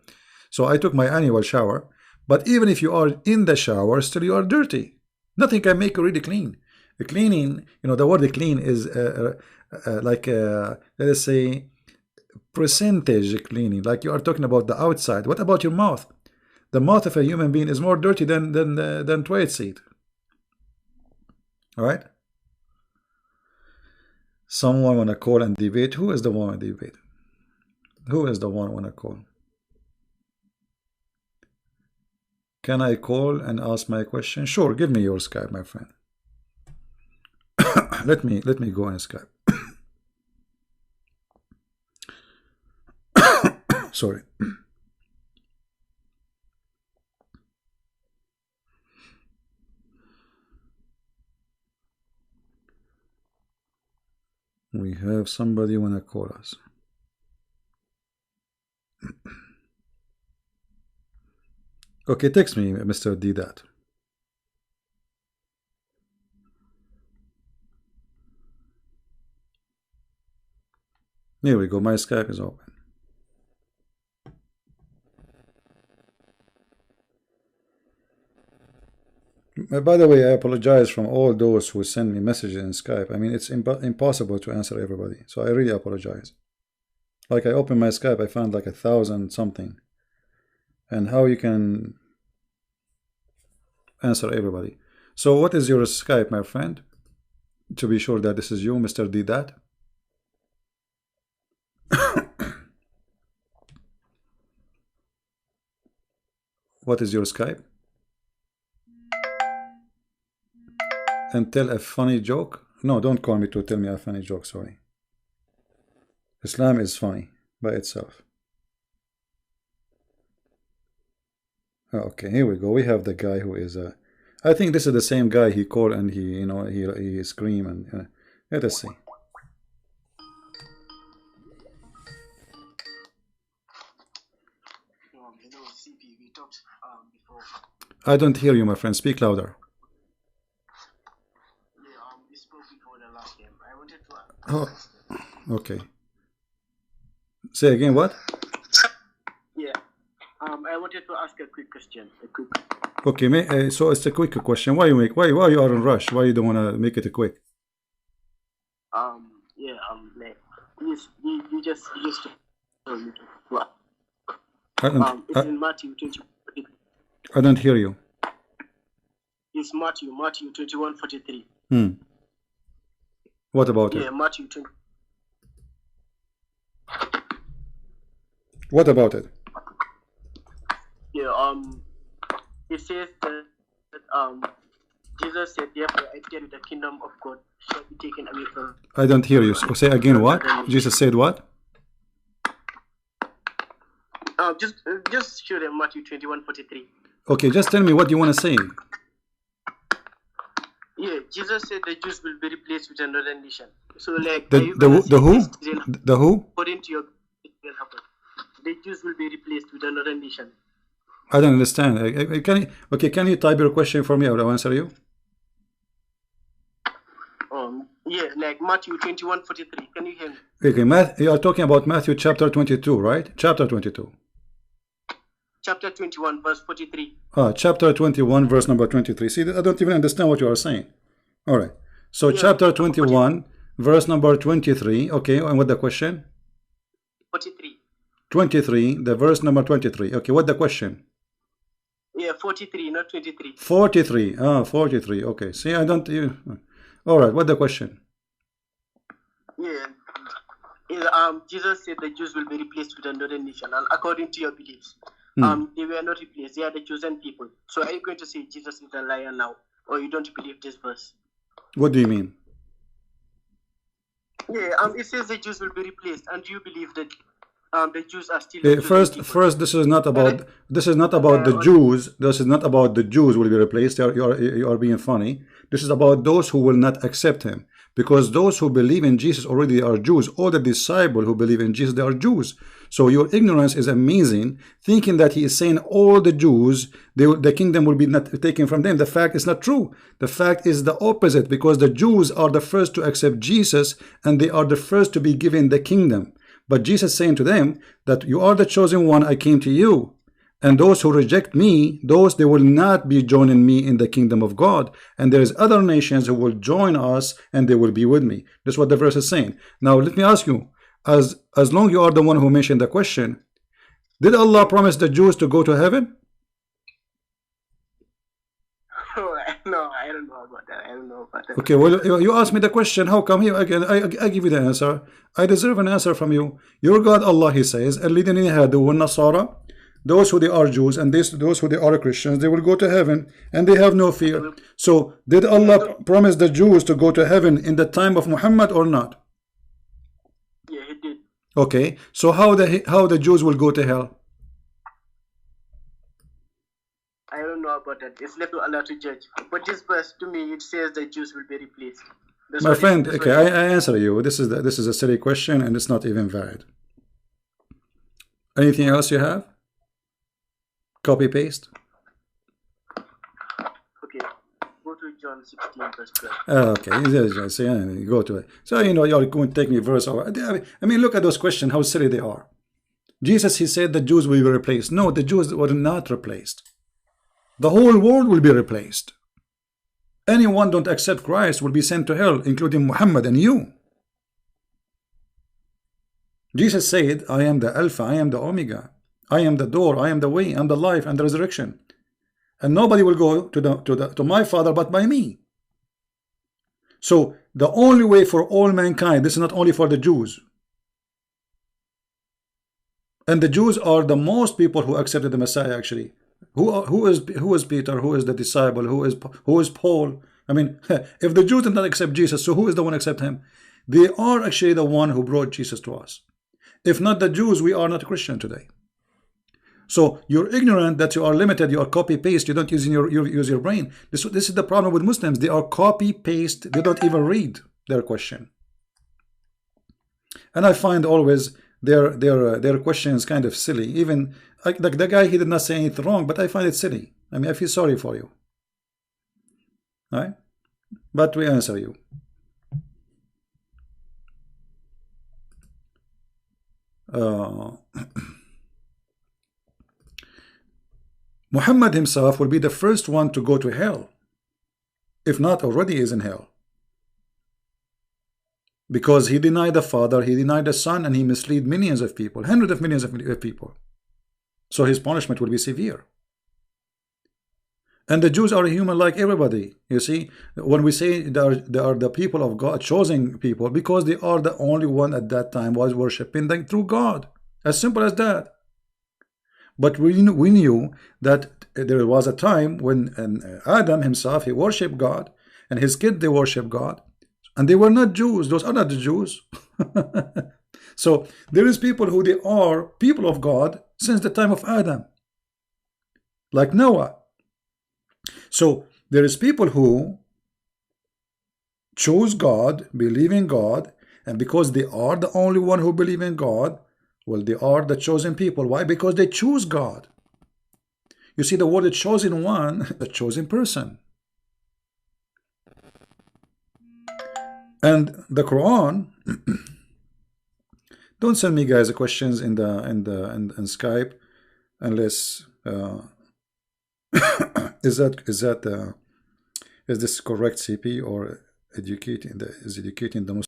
Speaker 1: So I took my annual shower. But even if you are in the shower, still you are dirty. Nothing can make you really clean. The cleaning, the word clean is like, let us say, percentage cleaning. Like you are talking about the outside. What about your mouth? The mouth of a human being is more dirty than toilet seat. All right? Someone want to call and debate. Who is the one to debate? Who is the one want to call? Can I call and ask my question? Sure, give me your Skype, my friend. let me go on Skype. Sorry. We have somebody wanna call us. Okay, text me, Mr. D that. Here we go. My Skype is open. By the way, I apologize from all those who send me messages in Skype. I mean, it's impossible to answer everybody. So I really apologize. Like I opened my Skype, I found like 1,000 something. And how you can answer everybody. So what is your Skype, my friend? To be sure that this is you, Mr. D that. What is your Skype? And tell a funny joke? No, don't call me to tell me a funny joke, sorry. Islam is funny by itself. Okay, here we go. We have the guy who is I think this is the same guy he called and he, you know, he screamed and let us see. I don't hear you, my friend. Speak louder.
Speaker 2: We spoke before the last game. I wanted to.
Speaker 1: Oh, okay. Say again, what?
Speaker 2: Yeah. I wanted to ask a quick question.
Speaker 1: Okay, so it's a quick question. Why you are in rush? Why you don't want to make it a quick?
Speaker 2: Yeah. Like, you just told me to. It's in Matthew 21.
Speaker 1: I don't hear you.
Speaker 2: It's Matthew 21:43.
Speaker 1: What about it?
Speaker 2: Yeah, Matthew 20.
Speaker 1: What about it?
Speaker 2: Yeah. It says that Jesus said, "Therefore, I tell you, the kingdom of God shall be taken away from."
Speaker 1: I don't hear you. So say again. What? Jesus said what?
Speaker 2: Just show them Matthew 21:43.
Speaker 1: Okay, just tell me what you want to say.
Speaker 2: Yeah, Jesus said the Jews will be replaced with another nation. So, like,
Speaker 1: the who? The who?
Speaker 2: According to your, it will happen. The Jews will be replaced with another nation.
Speaker 1: I don't understand. Can you type your question for me? I will answer you.
Speaker 2: Yeah, like Matthew 21:43. Can you hear me?
Speaker 1: Okay, you are talking about Matthew chapter 22, right? Chapter 22.
Speaker 2: Chapter 21, verse 43.
Speaker 1: Chapter 21, verse number 23. See, I don't even understand what you are saying. All right. So yeah, chapter 21, verse number 23. Okay, and what the question?
Speaker 2: 43.
Speaker 1: 23, the verse number 23. Okay, what the question?
Speaker 2: Yeah, 43, not 23.
Speaker 1: 43. 43. Okay. See, I don't even... All right, what the question?
Speaker 2: Yeah. Jesus said the Jews will be replaced with another nation, and according to your beliefs, they were not replaced. They are the chosen people. So are you going to say Jesus is a liar now, or you don't believe this verse?
Speaker 1: What do you mean?
Speaker 2: Yeah, it says the Jews will be replaced, and do you believe that the Jews are still
Speaker 1: first this is not about the Jews. This is not about the Jews will be replaced. You are being funny. This is about those who will not accept him, because those who believe in Jesus already are Jews. All the disciples who believe in Jesus, they are Jews. So your ignorance is amazing, thinking that he is saying all the Jews, the kingdom will be not taken from them. The fact is not true. The fact is the opposite, because the Jews are the first to accept Jesus, and they are the first to be given the kingdom. But Jesus saying to them that you are the chosen one, I came to you. And those who reject me, they will not be joining me in the kingdom of God. And there is other nations who will join us and they will be with me. That's what the verse is saying. Now let me ask you, as long you are the one who mentioned the question, did Allah promise the Jews to go to heaven?
Speaker 2: No, I don't know about that.
Speaker 1: Okay, well, you asked me the question. How come here again? I give you the answer. I deserve an answer from you. Your God Allah, he says, الَّذِينَ هَادُوا وَالنَّصَارَى, those who they are Jews and those who they are Christians, they will go to heaven and they have no fear. So did Allah promise the Jews to go to heaven in the time of Muhammad or not?
Speaker 2: Yeah, he did.
Speaker 1: Okay, so how the Jews will go to hell?
Speaker 2: I don't know about that. It's left to Allah to judge. But this verse, to me, it says the Jews will be replaced.
Speaker 1: My friend, okay, I answer you. This is a silly question and it's not even valid. Anything else you have? Copy paste.
Speaker 2: Okay, go to John 16 verse 12.
Speaker 1: Okay, so yeah, go to it. So you know you're going to take me verse over. I mean, look at those questions, how silly they are. Jesus, he said the Jews will be replaced. No, the Jews were not replaced. The whole world will be replaced. Anyone don't accept Christ will be sent to hell, including Muhammad and you. Jesus said, I am the Alpha, I am the Omega, I am the door, I am the way, I am the life and the resurrection. And nobody will go to my Father but by me. So the only way for all mankind, this is not only for the Jews. And the Jews are the most people who accepted the Messiah actually. Who is Peter? Who is the disciple? Who is Paul? I mean, if the Jews did not accept Jesus, so who is the one accept him? They are actually the one who brought Jesus to us. If not the Jews, we are not Christian today. So you're ignorant that you are limited. You are copy paste. You don't use your brain. This is the problem with Muslims. They are copy paste. They don't even read their question. And I find always their questions kind of silly. Even like the guy, he did not say anything wrong, but I find it silly. I mean, I feel sorry for you. All right? But we answer you. Muhammad himself will be the first one to go to hell, if not already is in hell, because he denied the Father, he denied the Son, and he misled millions of people, hundreds of millions of people. So his punishment will be severe. And the Jews are human like everybody. You see, when we say they are the people of God, chosen people, because they are the only one at that time was worshiping the true God. As simple as that. But we knew that there was a time when Adam himself, he worshipped God, and his kids, they worship God, and they were not Jews. Those are not the Jews. So there is people who they are people of God since the time of Adam, like Noah. So there is people who choose God, believe in God, and because they are the only one who believe in God, well, they are the chosen people. Why? Because they choose God. You see, the word the chosen one, the chosen person. And the Quran, don't send me guys questions in Skype unless is this correct CP or educating the Muslim?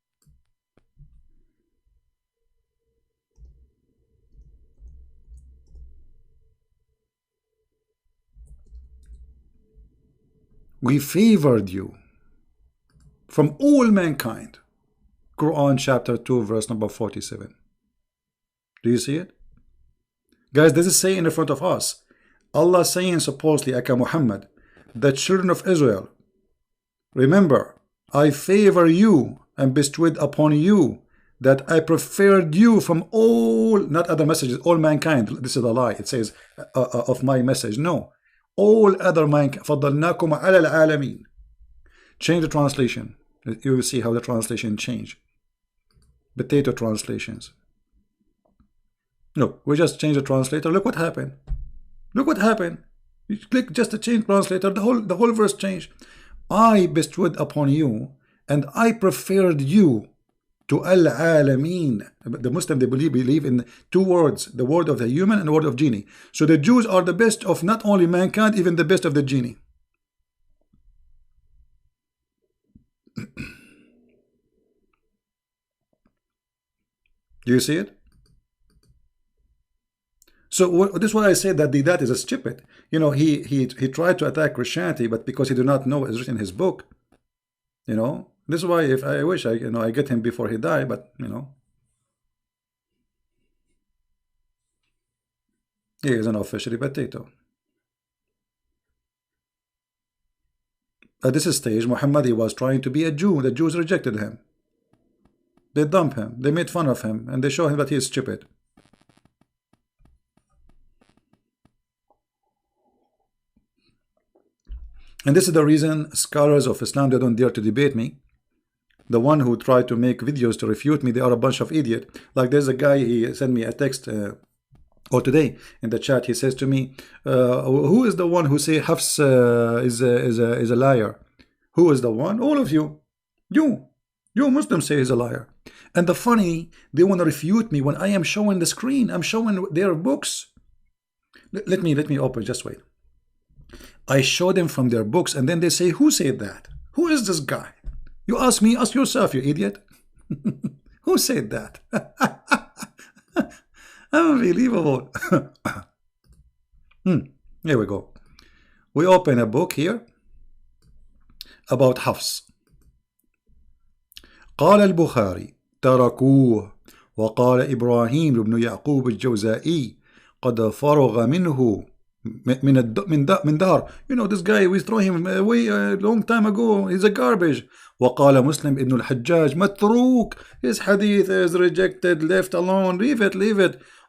Speaker 1: We favored you from all mankind. Quran chapter 2 verse number 47. Do you see it? Guys, this is saying in front of us. Allah saying supposedly, Aka Muhammad, the children of Israel, remember, I favor you and bestowed upon you that I preferred you from all, not other messages, all mankind. This is a lie. It says of my message. No. All other mankind. فَضَّلْنَاكُمْ عَلَى الْعَالَمِينَ. Change the translation. You will see how the translation change. Potato translations. Look, we just changed the translator. Look what happened. Look what happened. You click just to change translator. The whole verse changed. I bestowed upon you, and I preferred you to al-alameen. The Muslim, they believe in two words, the word of the human and the word of genie. So the Jews are the best of not only mankind, even the best of the genie. Do you see it? So this is why I say that the dad is a stupid. You know, he tried to attack Christianity, but because he did not know what is written in his book, you know, this is why if I wish I get him before he died, but you know, he is an officially potato. At this stage, Muhammad, he was trying to be a Jew. The Jews rejected him. They dumped him. They made fun of him, and they show him that he is stupid. And this is the reason scholars of Islam, they don't dare to debate me. The one who tried to make videos to refute me, they are a bunch of idiots. Like there's a guy, he sent me a text Or today in the chat, he says to me, who is the one who say Hafs is a liar? Who is the one? All of you. You Muslims say he's a liar. And the funny, they want to refute me when I am showing the screen. I'm showing their books. Let me open, just wait. I show them from their books, and then they say, who said that? Who is this guy? You ask me, ask yourself, you idiot. Who said that? Unbelievable. Here we go. We open a book here about Hafs. قال البخاري تركوه وقال إبراهيم بن يعقوب الجوزائي قد فرغ منه من دهر. You know, this guy, we throw him away a long time ago. He's a garbage. وقال مسلم ابن الحجاج متروك. His hadith is rejected, left alone. Leave it.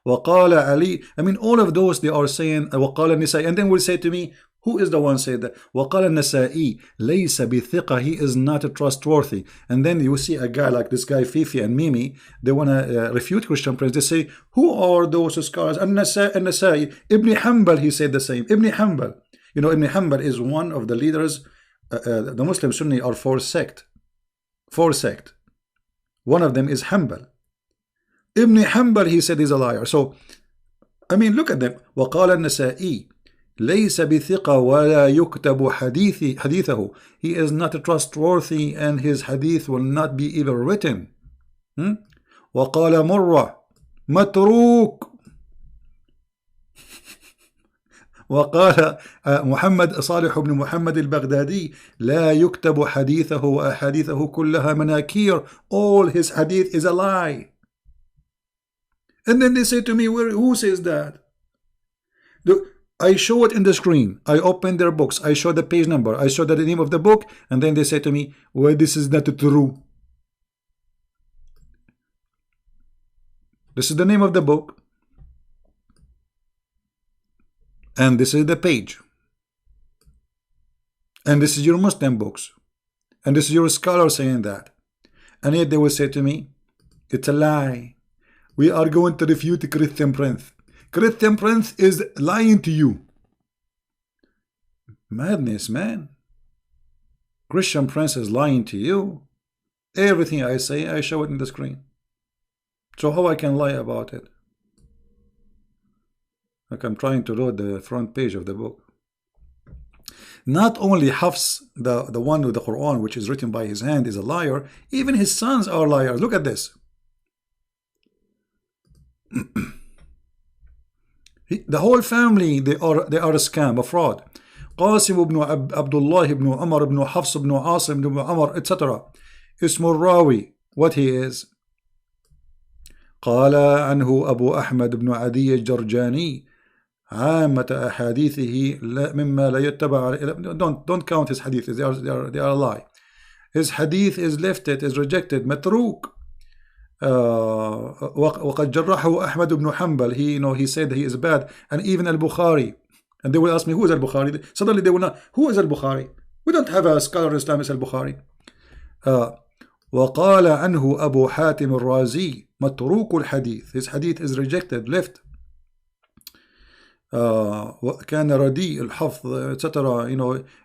Speaker 1: وقال علي. I mean, all of those they are saying وقال النسائي, and then will say to me, who is the one said that? وقال النسائي ليس بثقة. He is not trustworthy. And then you see a guy like this guy Fifi and Mimi, they want to refute Christian Prince. They say, who are those scholars? النسائي. Ibn Hanbal, he said the same. Ibn Hanbal. You know, Ibn Hanbal is one of the leaders. The Muslim Sunni are four sect. One of them is Hanbal. Ibn Hanbal, he said, is a liar. So, I mean, look at them. وقال النسائي ليس بثقة ولا يكتب حديثه. He is not trustworthy and his hadith will not be even written. وقال مرة متروك. وقال محمد صالح بن محمد البغدادي لا يكتب حديثه وأحاديثه كلها مناكير. All his hadith is a lie. And then they say to me, who says that? Look, I show it in the screen. I open their books. I show the page number. I show the name of the book. And then they say to me, well, this is not true. This is the name of the book. And this is the page. And this is your Muslim books. And this is your scholar saying that. And yet they will say to me, it's a lie. We are going to refute Christian Prince. Christian Prince is lying to you. Madness, man. Christian Prince is lying to you. Everything I say, I show it in the screen. So how I can lie about it? Like I'm trying to load the front page of the book. Not only Hafs, the one with the Quran, which is written by his hand, is a liar, even his sons are liars. Look at this. The whole family, they are a scam, a fraud. Qasim ibn Abdullah ibn Umar ibn Hafs ibn Asim ibn Umar, etc. اسم الراوي, what he is. قال عنه أبو أحمد بن عدي الجرجاني عامة أحاديثه مما لا يتبع. Don't count his hadith. They are a lie. His hadith is lifted, is rejected, متروك. وقد جرحه أحمد بن حنبل. He said he is bad. And even al-Bukhari. And they will ask me, who is al-Bukhari? Suddenly they will not, who is al-Bukhari? We don't have a scholar in Islam as al-Bukhari. وقال عنه أبو حاتم الرازي متروك الحديث. His hadith is rejected, left. وكان رديء الحفظ, etc.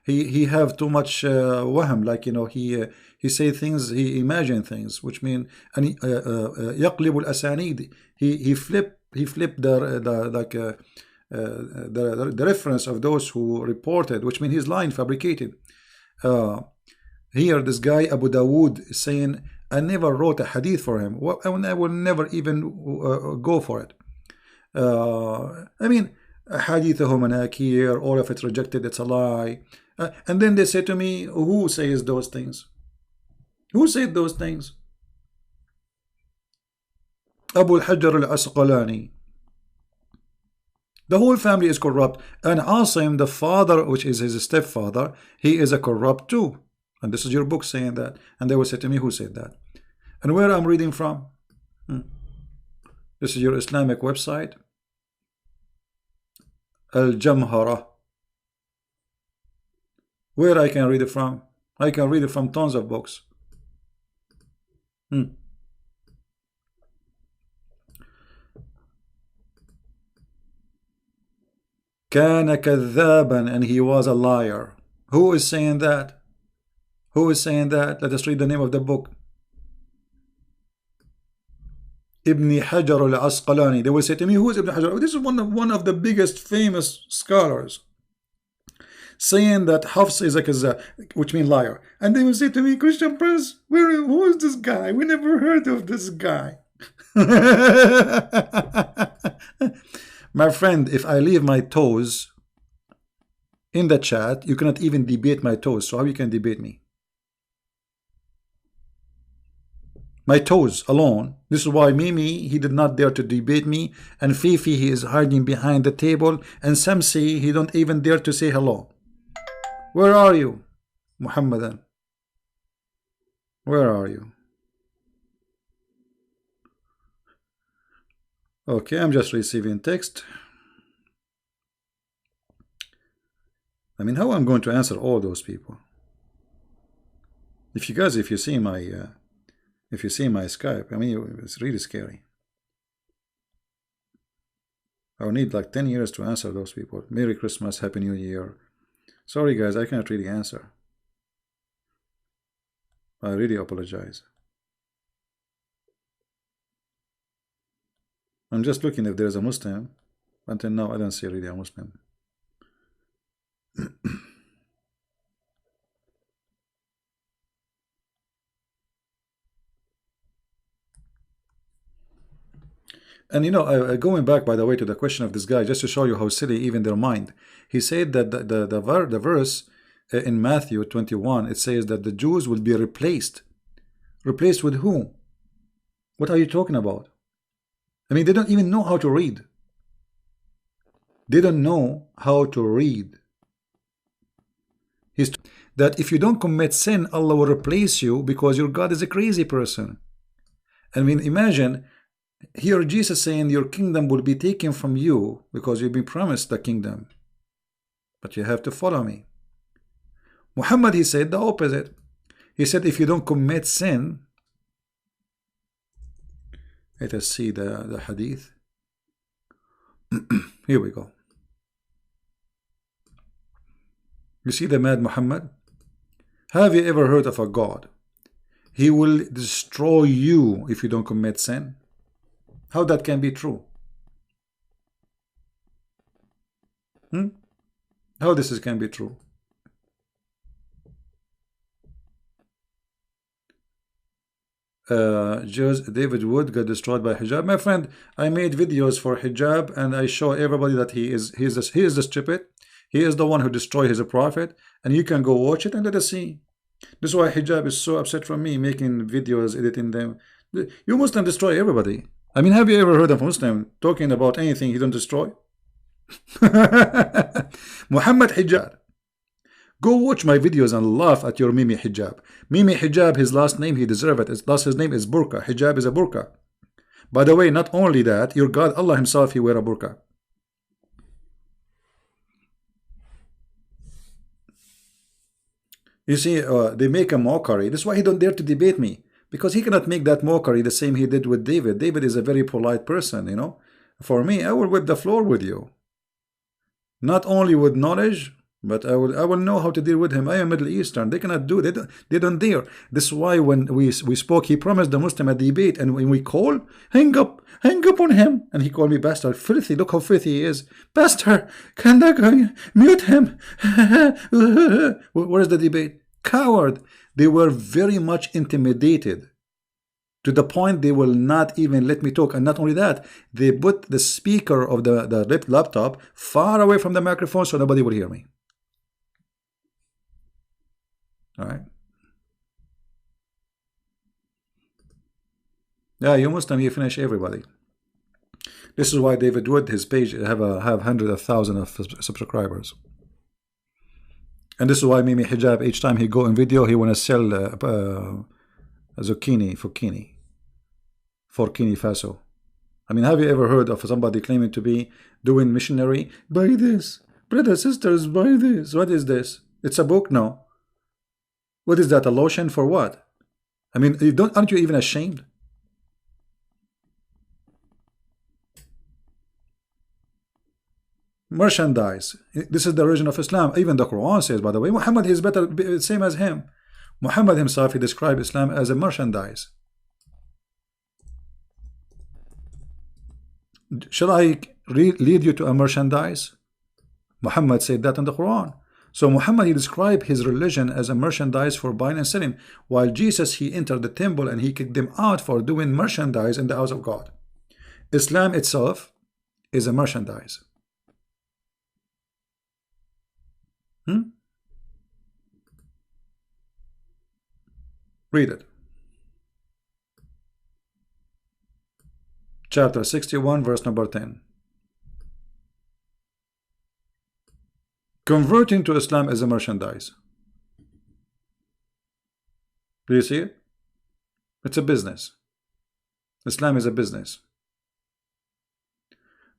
Speaker 1: He have too much وهم, like he say things, he imagine things, which mean and يقلب الأسانيد. He flip the reference of those who reported, which mean he's lying, fabricated. Here this guy Abu Dawood is saying, I never wrote a hadith for him. I will never even go for it. I mean, hadithahu manakir, all of it rejected, it's a lie. And then they say to me, who says those things? Who said those things? Abu al-Hajjar al-Asqalani. The whole family is corrupt. And Asim, the father, which is his stepfather, he is a corrupt too. And this is your book saying that. And they will say to me, who said that? And where I'm reading from? This is your Islamic website. Al-Jamhara. Where I can read it from? I can read it from tons of books. كان كذابا, and he was a liar. Who is saying that? Who is saying that? Let us read the name of the book. Ibn Hajar al-Asqalani. They will say to me, who is Ibn Hajar? This is one of the biggest famous scholars, saying that Hafs is a kazzab, which means liar. And they will say to me, Christian Prince, who is this guy? We never heard of this guy. My friend, if I leave my toes in the chat, you cannot even debate my toes. So how you can debate me? My toes alone. This is why Mimi, he did not dare to debate me, and Fifi, he is hiding behind the table, and Samsi, he don't even dare to say hello. Where are you, Muhammadan? Where are you? Okay, I'm just receiving text. I mean, how I'm going to answer all those people? If you see my Skype, I mean, it's really scary. I'll need like 10 years to answer those people. Merry Christmas, Happy New Year. Sorry guys, I cannot really answer. I really apologize. I'm just looking if there's a Muslim. Until now, I don't see really a Muslim. And you know, going back, by the way, to the question of this guy, just to show you how silly even their mind. He said that the verse in Matthew 21, it says that the Jews will be replaced. Replaced with who? What are you talking about? I mean, they don't even know how to read. They don't know how to read. He's that if you don't commit sin, Allah will replace you because your God is a crazy person. I mean, imagine here Jesus saying your kingdom will be taken from you because you've been promised the kingdom, but you have to follow me. Muhammad, he said the opposite. He said if you don't commit sin, let us see the hadith. Here we go. You see the mad Muhammad? Have you ever heard of a God? He will destroy you if you don't commit sin. How that can be true? How this can be true? David Wood got destroyed by hijab. My friend, I made videos for hijab and I show everybody that he is the stupid. He is the one who destroyed his prophet, and you can go watch it and let us see. This is why hijab is so upset from me, making videos, editing them. You Muslim destroy everybody. I mean, have you ever heard of a Muslim talking about anything he don't destroy? Muhammad Hijab. Go watch my videos and laugh at your Mimi Hijab. Mimi Hijab, his last name, he deserves it. His name is Burqa. Hijab is a burqa. By the way, not only that, your God, Allah himself, he wear a burqa. You see, they make a mockery. This is why he don't dare to debate me. Because he cannot make that mockery the same he did with David. David is a very polite person, you know. For me, I will whip the floor with you. Not only with knowledge, but I will know how to deal with him. I am Middle Eastern. They cannot do it. They don't dare. This is why when we spoke, he promised the Muslim a debate, and when we call, hang up on him. And he called me bastard. Filthy. Look how filthy he is. Bastard. Can I mute him? Where is the debate? Coward. They were very much intimidated to the point they will not even let me talk. And not only that, they put the speaker of the laptop far away from the microphone so nobody will hear me. All right. Yeah, you Muslim, you finish everybody. This is why David Wood, his page have hundreds of thousands of subscribers. And this is why Mimi Hijab, each time he go in video, he want to sell zucchini for Burkina Faso. I mean, have you ever heard of somebody claiming to be doing missionary? Buy this. Brothers, sisters, buy this. What is this? It's a book? No. What is that? A lotion for what? I mean, aren't you even ashamed? merchandise. This is the origin of Islam. Even the Quran says, by the way, Muhammad is better, same as him. Muhammad himself, he described Islam as a merchandise. Shall I lead you to a merchandise? Muhammad said that in the Quran. So Muhammad, he described his religion as a merchandise for buying and selling, while Jesus, he entered the temple and he kicked them out for doing merchandise in the house of God. Islam itself is a merchandise. Read it. Chapter 61, verse number 10. Converting to Islam is a merchandise. Do you see it? It's a business. Islam is a business.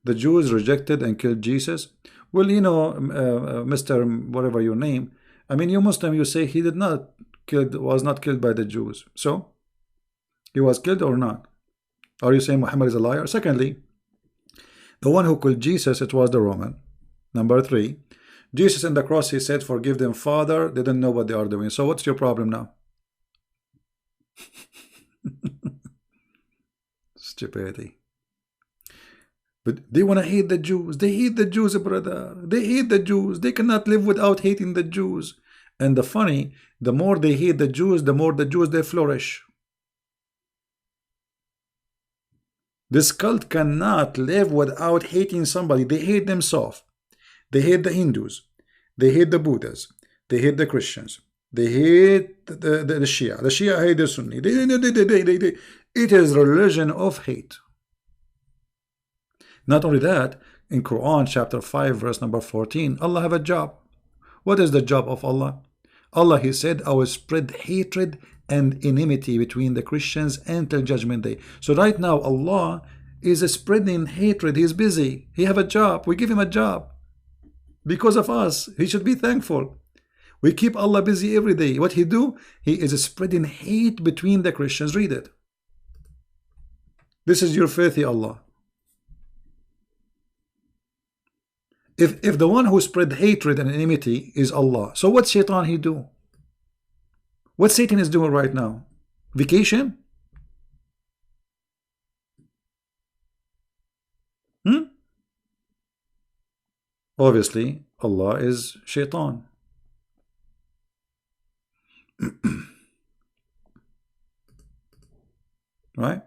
Speaker 1: The Jews rejected and killed Jesus. Well, you know, Mr. whatever your name, I mean, you Muslim, you say he did not killed, was not killed by the Jews. So, he was killed or not? Are you saying Muhammad is a liar? Secondly, the one who killed Jesus, it was the Roman. Number 3, Jesus in the cross, he said, forgive them, Father. They didn't know what they are doing. So what's your problem now? Stupidity. But they want to hate the Jews. They hate the Jews, brother. They hate the Jews. They cannot live without hating the Jews. And the funny, the more they hate the Jews, the more the Jews, they flourish. This cult cannot live without hating somebody. They hate themselves. They hate the Hindus. They hate the Buddhas. They hate the Christians. They hate the Shia. The Shia hate the Sunni. It is religion of hate. Not only that, in Quran chapter 5 verse number 14, Allah have a job. What is the job of Allah? Allah, he said, I will spread hatred and enmity between the Christians until judgment day. So right now Allah is spreading hatred. He's busy. He have a job. We give him a job because of us. He should be thankful. We keep Allah busy every day. What he do? He is spreading hate between the Christians. Read it. This is your faith, Allah. If the one who spread hatred and enmity is Allah, so what Shaitan he do? What Satan is doing right now? Vacation? Obviously, Allah is Shaitan. Right?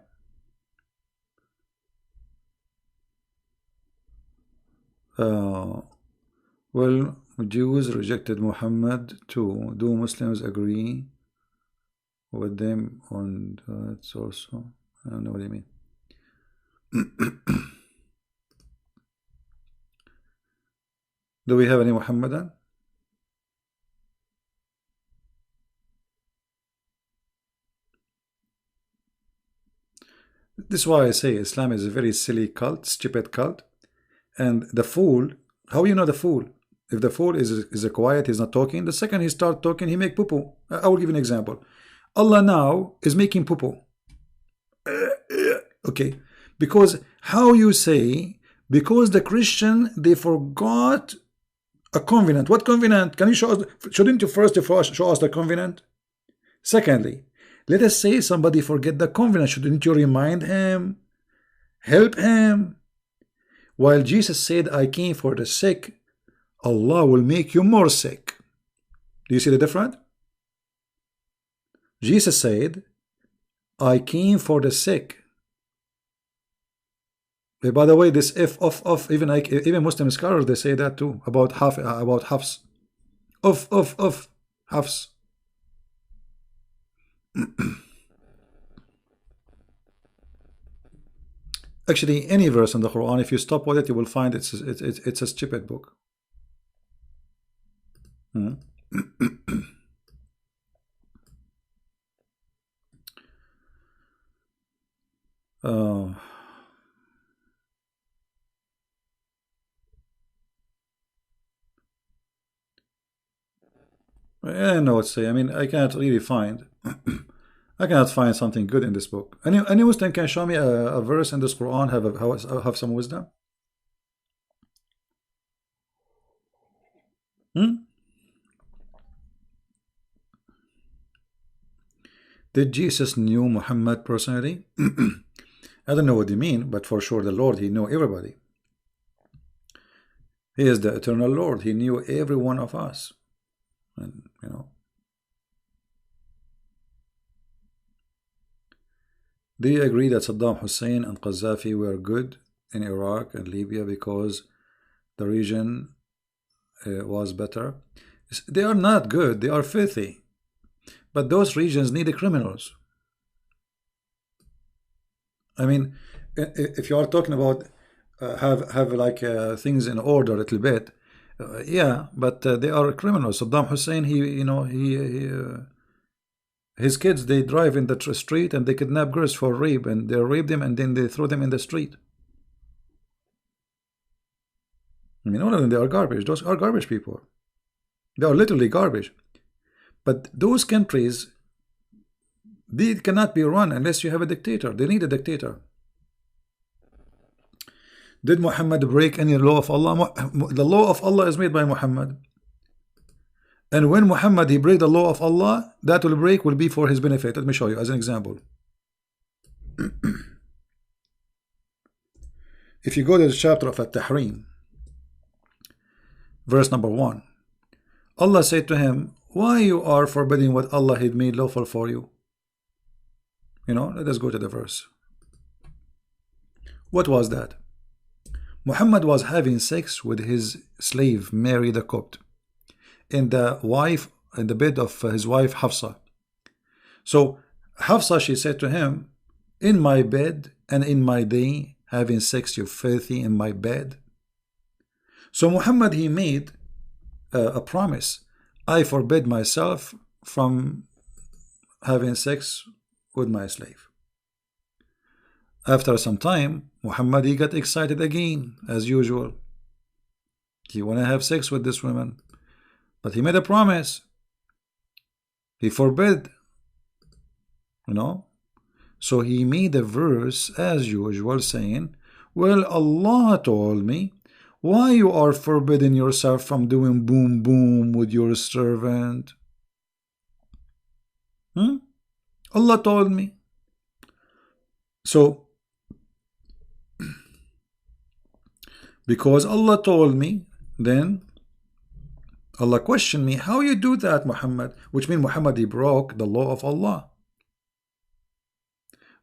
Speaker 1: Well, Jews rejected Muhammad too. Do Muslims agree with them on that also? I don't know what you mean. Do we have any Muhammadan? This is why I say Islam is a very silly cult, stupid cult. And the fool, how you know the fool? If the fool is a quiet, he's not talking. The second he start talking, he make poo-poo. I will give you an example. Allah now is making poo-poo. Okay, because how you say, because the Christian, they forgot a covenant. What covenant? Can you show us? Shouldn't you first show us the covenant? Secondly, let us say somebody forget the covenant. Shouldn't you remind him? Help him? While Jesus said, I came for the sick, Allah will make you more sick. Do you see the difference? Jesus said, I came for the sick. By the way, this if of even Muslim scholars, they say that too about Hafs. Of Hafs. Actually, any verse in the Quran, if you stop with it, you will find it's a stupid book. I don't know what to say. I mean, I cannot really find. I cannot find something good in this book. Any Muslim can show me a verse in this Quran have some wisdom? Hmm? Did Jesus knew Muhammad personally? I don't know what you mean, but for sure the Lord, he knew everybody. He is the eternal Lord. He knew every one of us. And do you agree that Saddam Hussein and Qaddafi were good in Iraq and Libya because the region was better? They are not good. They are filthy. But those regions need criminals. I mean, if you are talking about have like things in order a little bit, yeah, but they are criminals. Saddam Hussein, his kids, they drive in the street and they kidnap girls for rape, and they rape them and then they throw them in the street. I mean, all of them, they are garbage. Those are garbage people. They are literally garbage. But those countries, they cannot be run unless you have a dictator. They need a dictator. Did Muhammad break any law of Allah? The law of Allah is made by Muhammad. And when Muhammad he break the law of Allah, that will be for his benefit. Let me show you as an example. If you go to the chapter of At-Tahrim, verse number 1, Allah said to him, why you are forbidding what Allah had made lawful for you? Let us go to the verse. What was that? Muhammad was having sex with his slave Mary the Copt in the bed of his wife Hafsa. So Hafsa, she said to him, in my bed and in my day having sex, you filthy, in my bed. So Muhammad, he made a promise. I forbid myself from having sex with my slave. After some time, Muhammad, he got excited again, as usual. He want to have sex with this woman. But he made a promise. He forbid. So he made a verse, as usual, saying, well, Allah told me, why you are forbidding yourself from doing boom boom with your servant? Allah told me. So, because Allah told me, then Allah questioned me, how you do that, Muhammad? Which means Muhammad, he broke the law of Allah.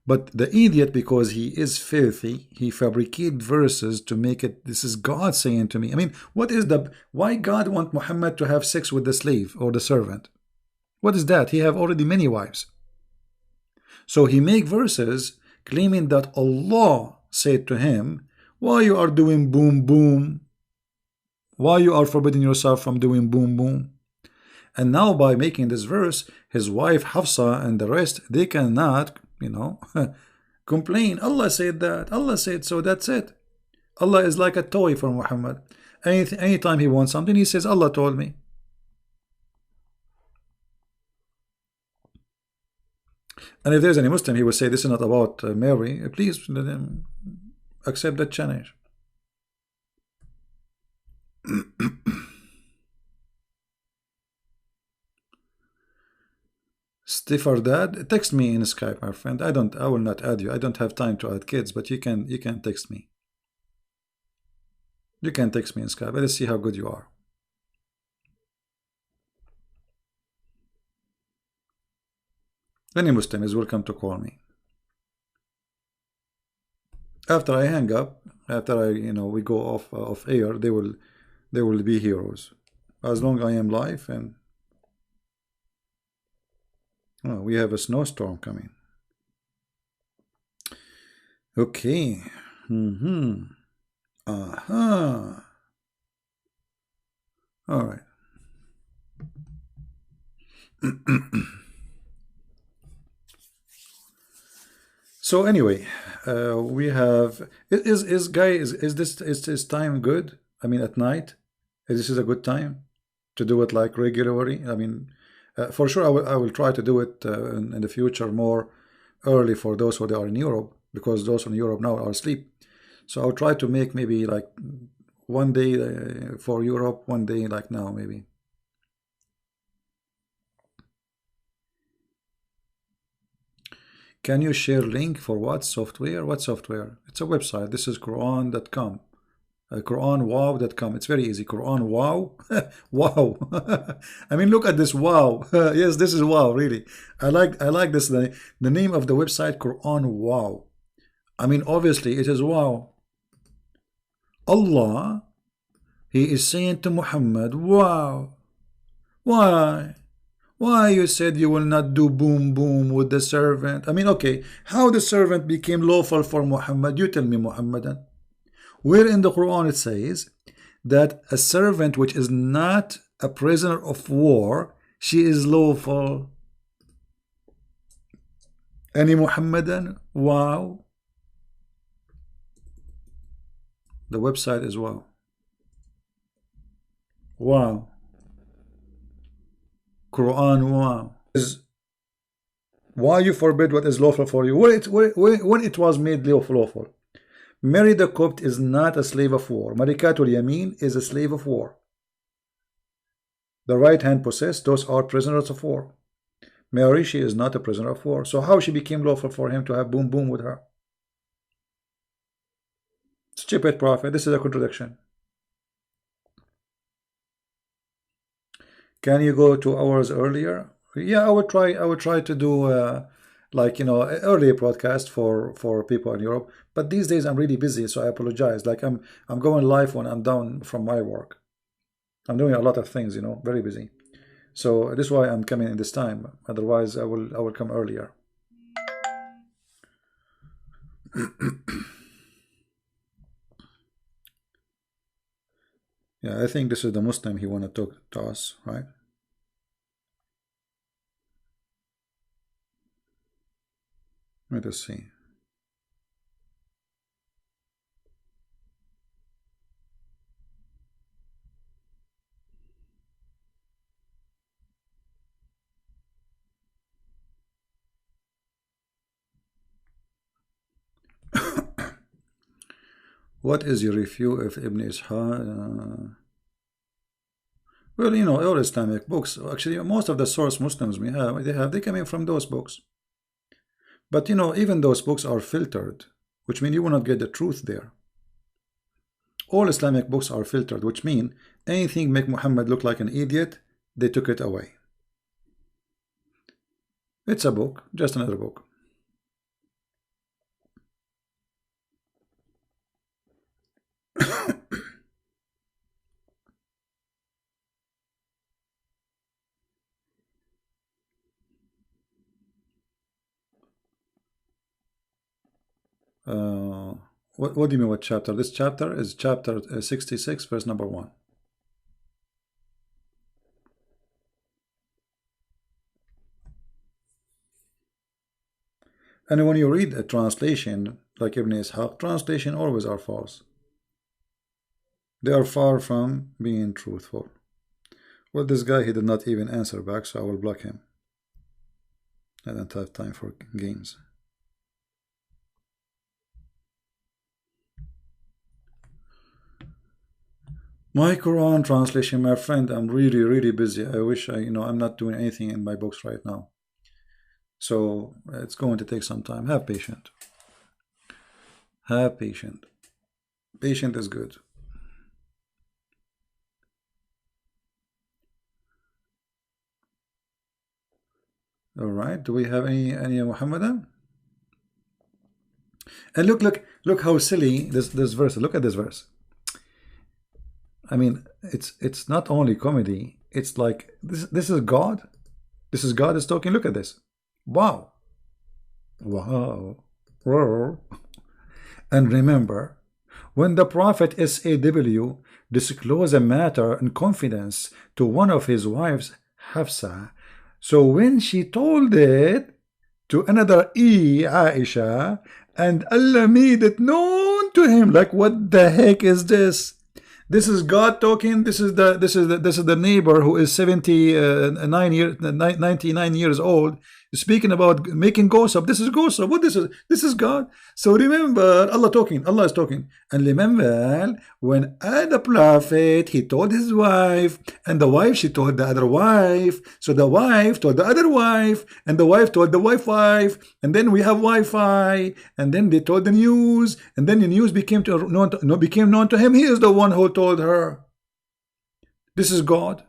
Speaker 1: But the idiot, because he is filthy, he fabricated verses to make it, this is God saying to me. I mean, why God want Muhammad to have sex with the slave or the servant? What is that? He have already many wives. So he make verses claiming that Allah said to him, why you are doing boom boom? Why you are forbidding yourself from doing boom boom? And now by making this verse, his wife Hafsa and the rest, they cannot, complain. Allah said that. Allah said so. That's it. Allah is like a toy for Muhammad. Anytime he wants something, he says, Allah told me. And if there's any Muslim, he will say, this is not about Mary. Please let him accept that challenge. Stiffer Dad, text me in Skype, my friend. I will not add you. I don't have time to add kids, but you can text me. You can text me in Skype. Let's see how good you are. Any Muslim is welcome to call me. After I hang up, after we go off air, they will be heroes. As long as I am live, and we have a snowstorm coming. Okay. Aha. All right. So anyway, we have is this time good? I mean, at night, this is a good time to do it like regularly. I mean, for sure, I will try to do it in the future more early for those who are in Europe, because those in Europe now are asleep. So I'll try to make maybe like one day for Europe, one day like now maybe. Can you share link for what software? What software? It's a website. This is Quran.com. QuranWow.com. It's very easy. Quran Wow. Wow. I mean, look at this. Wow. Yes, this is wow. Really, I like this. The name of the website, Quran Wow. I mean, obviously, it is wow. Allah, He is saying to Muhammad, wow. Why? Why you said you will not do boom boom with the servant? I mean, okay, how the servant became lawful for Muhammad? You tell me, Muhammadan. Where in the Quran it says that a servant which is not a prisoner of war, she is lawful? Any Muhammadan? Wow. The website is wow. Wow. Quran wow. Why you forbid what is lawful for you? When it was made lawful. Mary the Copt is not a slave of war. Malikatul Yamin is a slave of war. The right hand possessed, those are prisoners of war. Mary, she is not a prisoner of war. So how she became lawful for him to have boom boom with her? Stupid prophet. This is a contradiction. Can you go 2 hours earlier? Yeah, I would try to do like, you know, earlier broadcast for people in Europe. But these days I'm really busy, so I apologize. Like I'm going live when I'm done from my work. I'm doing a lot of things, you know, very busy. So this is why I'm coming in this time. Otherwise, I will come earlier. Yeah, I think this is the Muslim he want to talk to us, right? Let us see. What is your review of Ibn Ishaq? Well, you know, all Islamic books. Actually, most of the source Muslims they come in from those books. But you know, even those books are filtered, which means you will not get the truth there. All Islamic books are filtered, which means anything make Muhammad look like an idiot, they took it away. It's a book, just another book. What do you mean what chapter? This chapter is chapter 66 verse number 1. And when you read a translation like Ibn Ishaq, translation always are false. They are far from being truthful. Well, this guy, he did not even answer back, so I will block him. I don't have time for games. My Quran translation, my friend, I'm really busy. I wish I'm not doing anything in my books right now. So it's going to take some time. Have patience. Have patience. Patient is good. All right. Do we have any Muhammadan? And look how silly this verse. Look at this verse. I mean, it's not only comedy. It's like this is God. This is God is talking. Look at this. Wow. Wow. Wow. And remember, when the Prophet SAW disclosed a matter in confidence to one of his wives, Hafsa, so when she told it to another Aisha, and Allah made it known to him, like, what the heck is this? This is God talking. This is the neighbor who is 99 years old speaking about making gossip. This is gossip. What this is? This is God. So remember, Allah talking. Allah is talking. And remember when the prophet, he told his wife, and the wife, she told the other wife. So the wife told the other wife, and the wife told the wife, and then we have Wi-Fi, and then they told the news, and then the news became known to him. He is the one who told her. This is God.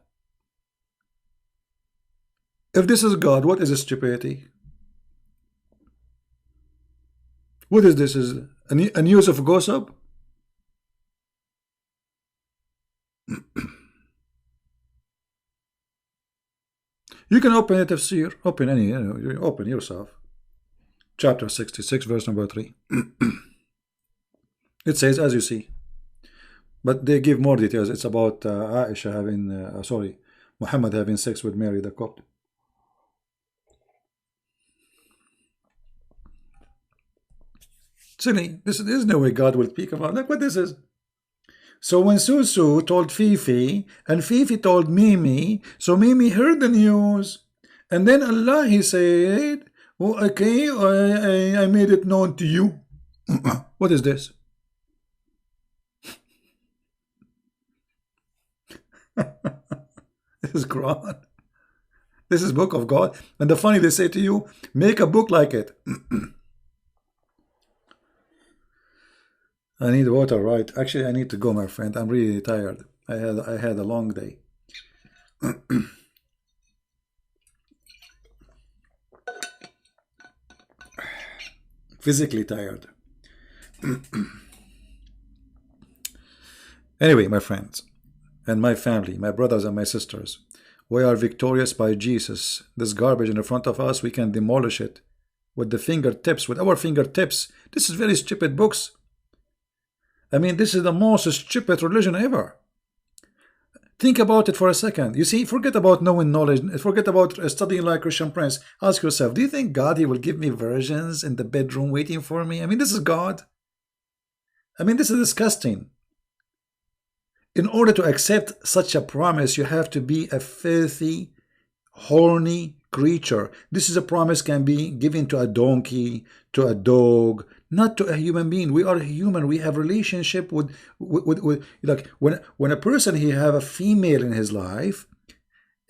Speaker 1: If this is God, what is stupidity? What is this? Is a news of gossip? You can open it, tafsir. Open any, you open yourself. Chapter 66, verse number 3. It says, as you see. But they give more details. It's about Aisha having, Muhammad having sex with Mary the Copt. Silly. There's no way God will speak about. Look what this is. So when Susu told Fifi, and Fifi told Mimi, so Mimi heard the news, and then Allah, he said, oh, okay, I made it known to you. What is this? This is Quran. This is book of God. And the funny, they say to you, make a book like it. I need water, right? Actually, I need to go, my friend. I'm really tired. I had a long day. Physically tired. Anyway, my friends and my family, my brothers and my sisters, we are victorious by Jesus. This garbage in front of us, we can demolish it with the fingertips, with our fingertips. This is very stupid books. I mean, this is the most stupid religion ever. Think about it for a second. You see, forget about knowing knowledge. Forget about studying like Christian Prince. Ask yourself, do you think God, he will give me virgins in the bedroom waiting for me? I mean, this is God. I mean, this is disgusting. In order to accept such a promise, you have to be a filthy, horny creature. This is a promise can be given to a donkey, to a dog, not to a human being. We are human. We have relationship with like when a person he have a female in his life,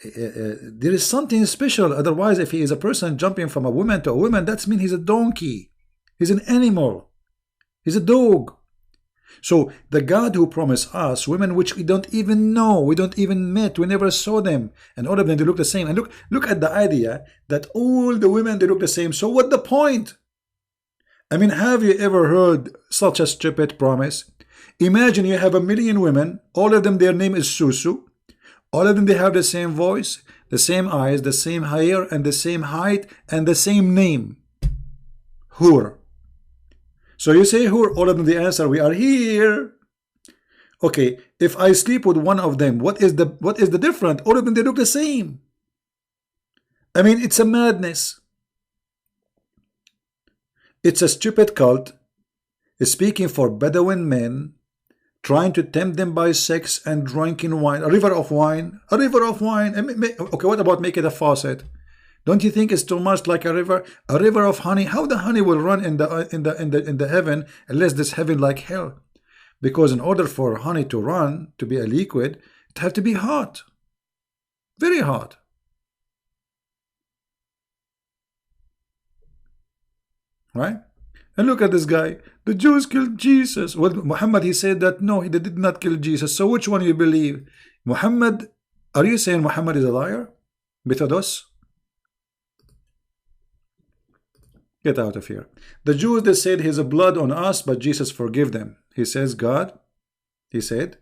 Speaker 1: there is something special. Otherwise, if he is a person jumping from a woman to a woman, that means he's a donkey. He's an animal. He's a dog. So the God who promised us women which we don't even know, we don't even met, we never saw them, and all of them they look the same. And look at the idea that all the women they look the same. So what the point? I mean, have you ever heard such a stupid promise? Imagine you have 1 million women, all of them their name is Susu, all of them they have the same voice, the same eyes, the same hair, and the same height, and the same name, Hur. So you say Hur, all of them the answer, we are here. Okay, if I sleep with one of them, what is the difference? All of them they look the same. I mean, it's a madness. It's a stupid cult speaking for Bedouin men, trying to tempt them by sex and drinking wine. A river of wine. A river of wine. Okay, what about make it a faucet? Don't you think it's too much like a river? A river of honey. How the honey will run in the heaven unless this heaven like hell? Because in order for honey to run, to be a liquid, it have to be hot. Very hot. Right? And look at this guy. The Jews killed Jesus. Well, Muhammad, he said that no, he did not kill Jesus. So which one you believe? Muhammad, are you saying Muhammad is a liar? Methodos? Get out of here. The Jews, they said his blood on us, but Jesus forgive them. He says, God, he said,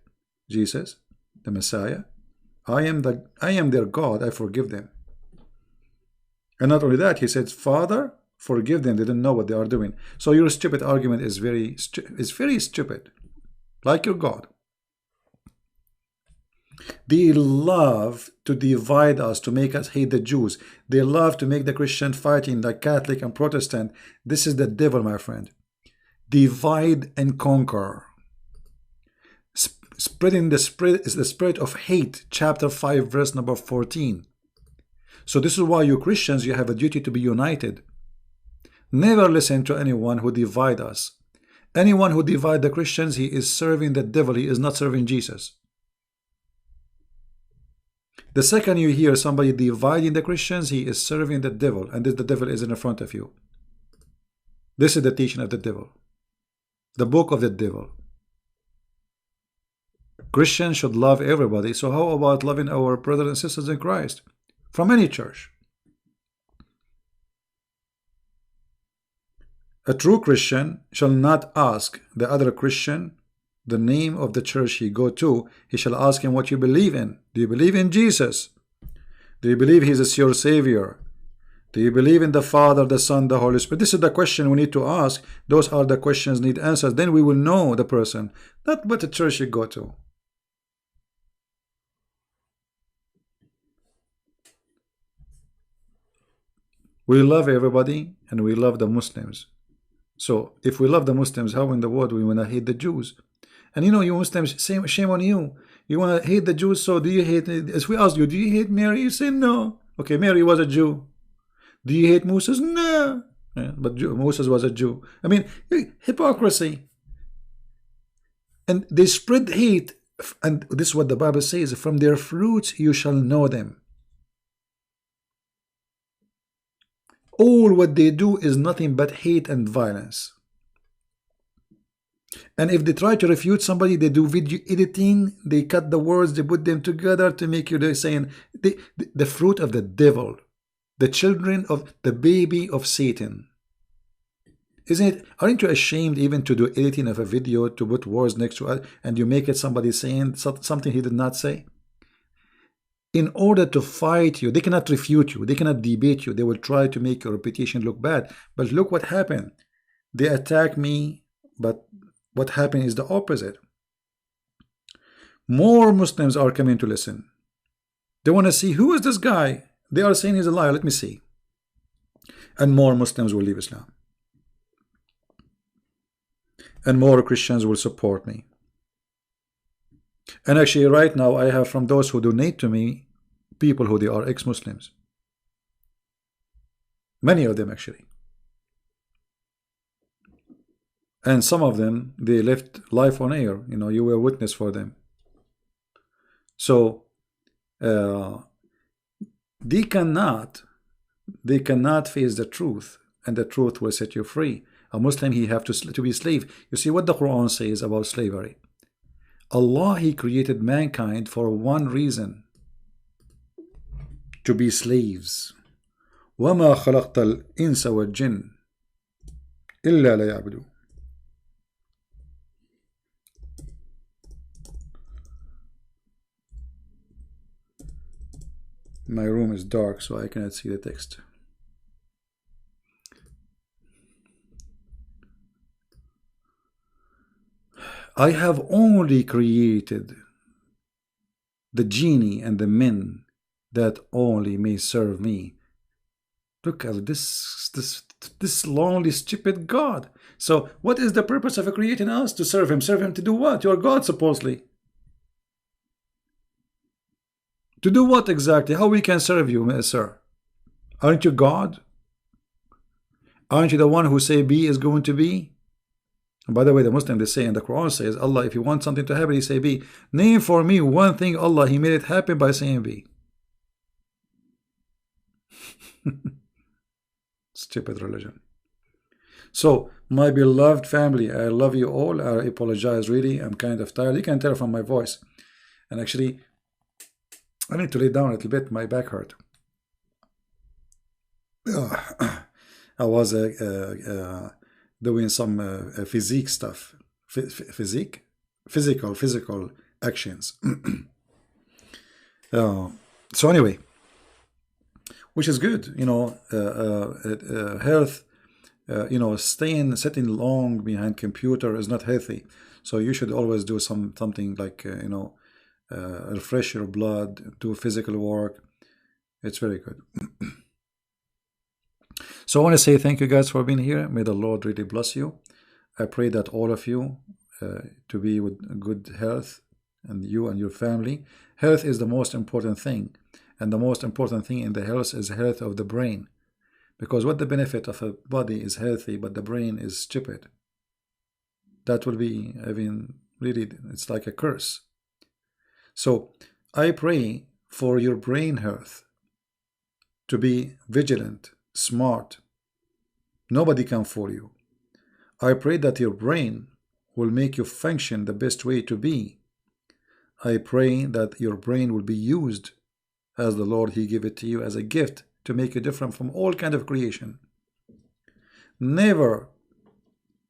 Speaker 1: Jesus, the Messiah, I am their God, I forgive them. And not only that, he said, Father, forgive them, they didn't know what they are doing. So your stupid argument is very stupid, like your God. They love to divide us, to make us hate the Jews. They love to make the Christian fighting like Catholic and Protestant. This is the devil, my friend. Divide and conquer. Spreading the spirit of hate, chapter 5, verse number 14. So this is why you Christians, you have a duty to be united. Never listen to anyone who divide us. Anyone who divide the Christians, he is serving the devil. He is not serving Jesus. The second you hear somebody dividing the Christians, he is serving the devil, and the devil is in front of you. This is the teaching of the devil, the book of the devil. Christians should love everybody. So how about loving our brothers and sisters in Christ from any church? A true Christian shall not ask the other Christian the name of the church he go to. He shall ask him what you believe in. Do you believe in Jesus? Do you believe he is your Savior? Do you believe in the Father, the Son, the Holy Spirit? This is the question we need to ask. Those are the questions need answers. Then we will know the person, not what the church you go to. We love everybody and we love the Muslims. So if we love the Muslims, how in the world we want to hate the Jews? And you know, you Muslims, shame on you. You want to hate the Jews, so do you hate, as we ask you, do you hate Mary? You say no. Okay, Mary was a Jew. Do you hate Moses? No. Yeah, but Moses was a Jew. I mean, hypocrisy. And they spread hate. And this is what the Bible says, from their fruits you shall know them. All what they do is nothing but hate and violence. And if they try to refute somebody, they do video editing, they cut the words, they put them together to make you, they're saying the fruit of the devil, the children of the baby of Satan. Isn't it? Aren't you ashamed even to do editing of a video to put words next to it and you make it somebody saying something he did not say? In order to fight you, they cannot refute you, they cannot debate you, they will try to make your reputation look bad. But look what happened. They attack me, but what happened is the opposite. More Muslims are coming to listen. They want to see, who is this guy? They are saying he's a liar, let me see. And more Muslims will leave Islam. And more Christians will support me. And actually right now I have from those who donate to me people who they are ex-Muslims. Many of them actually. And some of them, they left life on air. You know, you were witness for them. So they cannot face the truth, and the truth will set you free. A Muslim, he have to be a slave. You see what the Quran says about slavery. Allah, he created mankind for one reason, to be slaves. وَمَا خَلَقْتَ الْإِنسَ وَالْجِنَّ إِلَّا لَيَعْبُدُونَ. My room is dark, so I cannot see the text. I have only created the genie and the men that only may serve me. Look at this lonely, stupid God. So what is the purpose of creating us? To serve him. Serve him to do what? You're God, supposedly. To do what exactly? How we can serve you, sir? Aren't you God? Aren't you the one who say be is going to be? And by the way, the Muslim, they say, and the Quran says, Allah, if you want something to happen, he say be. Name for me one thing, Allah, he made it happen by saying be. Stupid religion. So, my beloved family, I love you all. I apologize, really. I'm kind of tired. You can tell from my voice. And actually, I need to lay down a little bit. My back hurt. I was doing some physique stuff. Physical actions. So anyway, which is good, you know, health, you know, sitting long behind computer is not healthy. So you should always do something like, you know, refresh your blood, do physical work. It's very good. So I want to say thank you guys for being here. May the Lord really bless you. I pray that all of you to be with good health, and you and your family. Health is the most important thing. And the most important thing in the health is the health of the brain. Because what the benefit of a body is healthy, but the brain is stupid? That will be, I mean, really, it's like a curse. So I pray for your brain health, to be vigilant, smart. Nobody can fool you. I pray that your brain will make you function the best way to be. I pray that your brain will be used as the Lord He gave it to you as a gift to make you different from all kind of creation. Never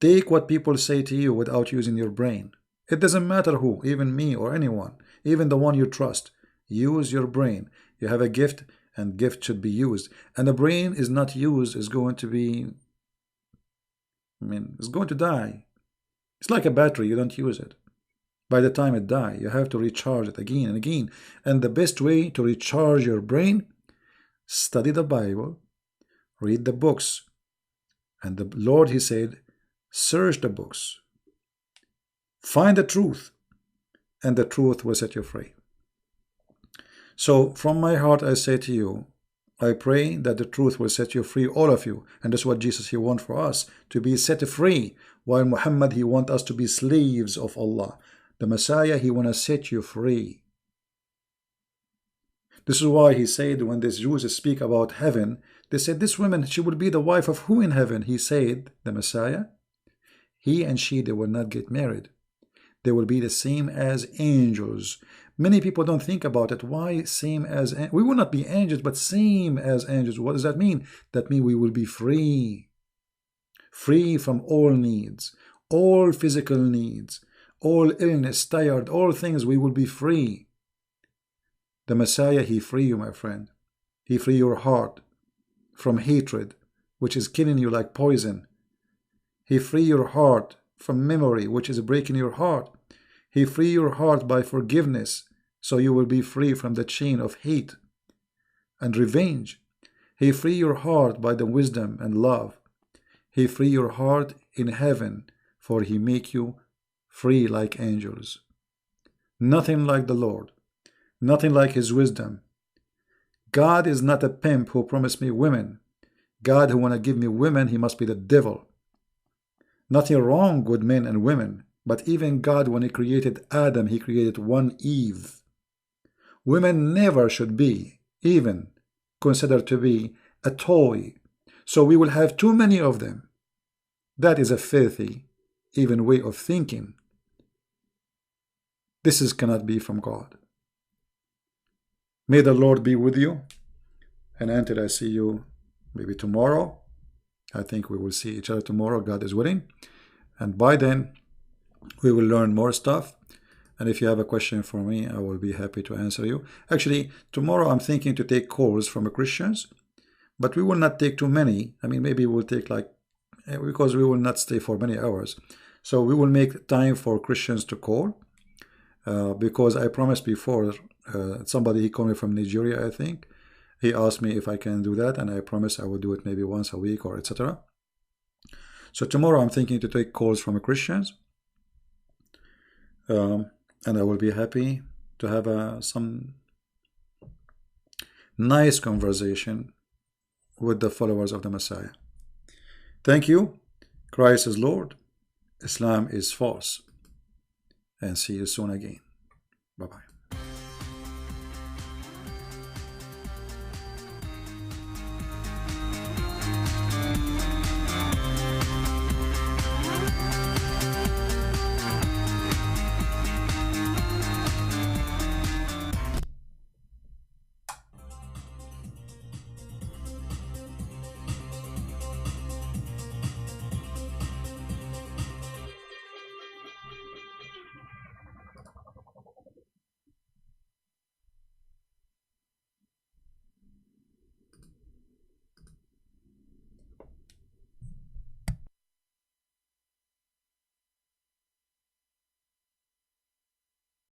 Speaker 1: take what people say to you without using your brain. It doesn't matter who, even me or anyone, even the one you trust. Use your brain. You have a gift, and gift should be used. And the brain is not used, is going to be, it's going to die. It's like a battery, you don't use it. By the time it dies, you have to recharge it again and again. And the best way to recharge your brain, study the Bible, read the books. And the Lord, He said, search the books. Find the truth, and the truth will set you free. So from my heart, I say to you, I pray that the truth will set you free, all of you. And that's what Jesus, He wants for us, to be set free. While Muhammad, he wants us to be slaves of Allah. The Messiah, He wants to set you free. This is why He said, when these Jews speak about heaven, they said, this woman, she will be the wife of who in heaven? He said, the Messiah, he and she, they will not get married. They will be the same as angels. Many people don't think about it. Why same as? We will not be angels, but same as angels. What does that mean? That means we will be free. Free from all needs, all physical needs, all illness, tired, all things, we will be free. The Messiah, He free you, my friend. He free your heart from hatred, which is killing you like poison. He free your heart from memory, which is breaking your heart. He free your heart by forgiveness, so you will be free from the chain of hate and revenge. He free your heart by the wisdom and love. He free your heart in heaven, for He make you free like angels. Nothing like the Lord. Nothing like His wisdom. God is not a pimp who promised me women. God who want to give me women, he must be the devil. Nothing wrong with men and women, but even God, when He created Adam, He created one Eve. Women never should be even considered to be a toy. So we will have too many of them. That is a filthy, even way of thinking. This cannot be from God. May the Lord be with you. And until I see you maybe tomorrow, I think we will see each other tomorrow, God is willing. And by then, we will learn more stuff. And if you have a question for me, I will be happy to answer you. Actually, tomorrow I'm thinking to take calls from Christians, but we will not take too many. I mean, maybe we'll take because we will not stay for many hours. So we will make time for Christians to call, because I promised before, somebody, he called me from Nigeria, I think. He asked me if I can do that, and I promised I will do it maybe once a week or etc. So tomorrow I'm thinking to take calls from Christians, and I will be happy to have some nice conversation with the followers of the Messiah. Thank you. Christ is Lord. Islam is false. And see you soon again. Bye-bye.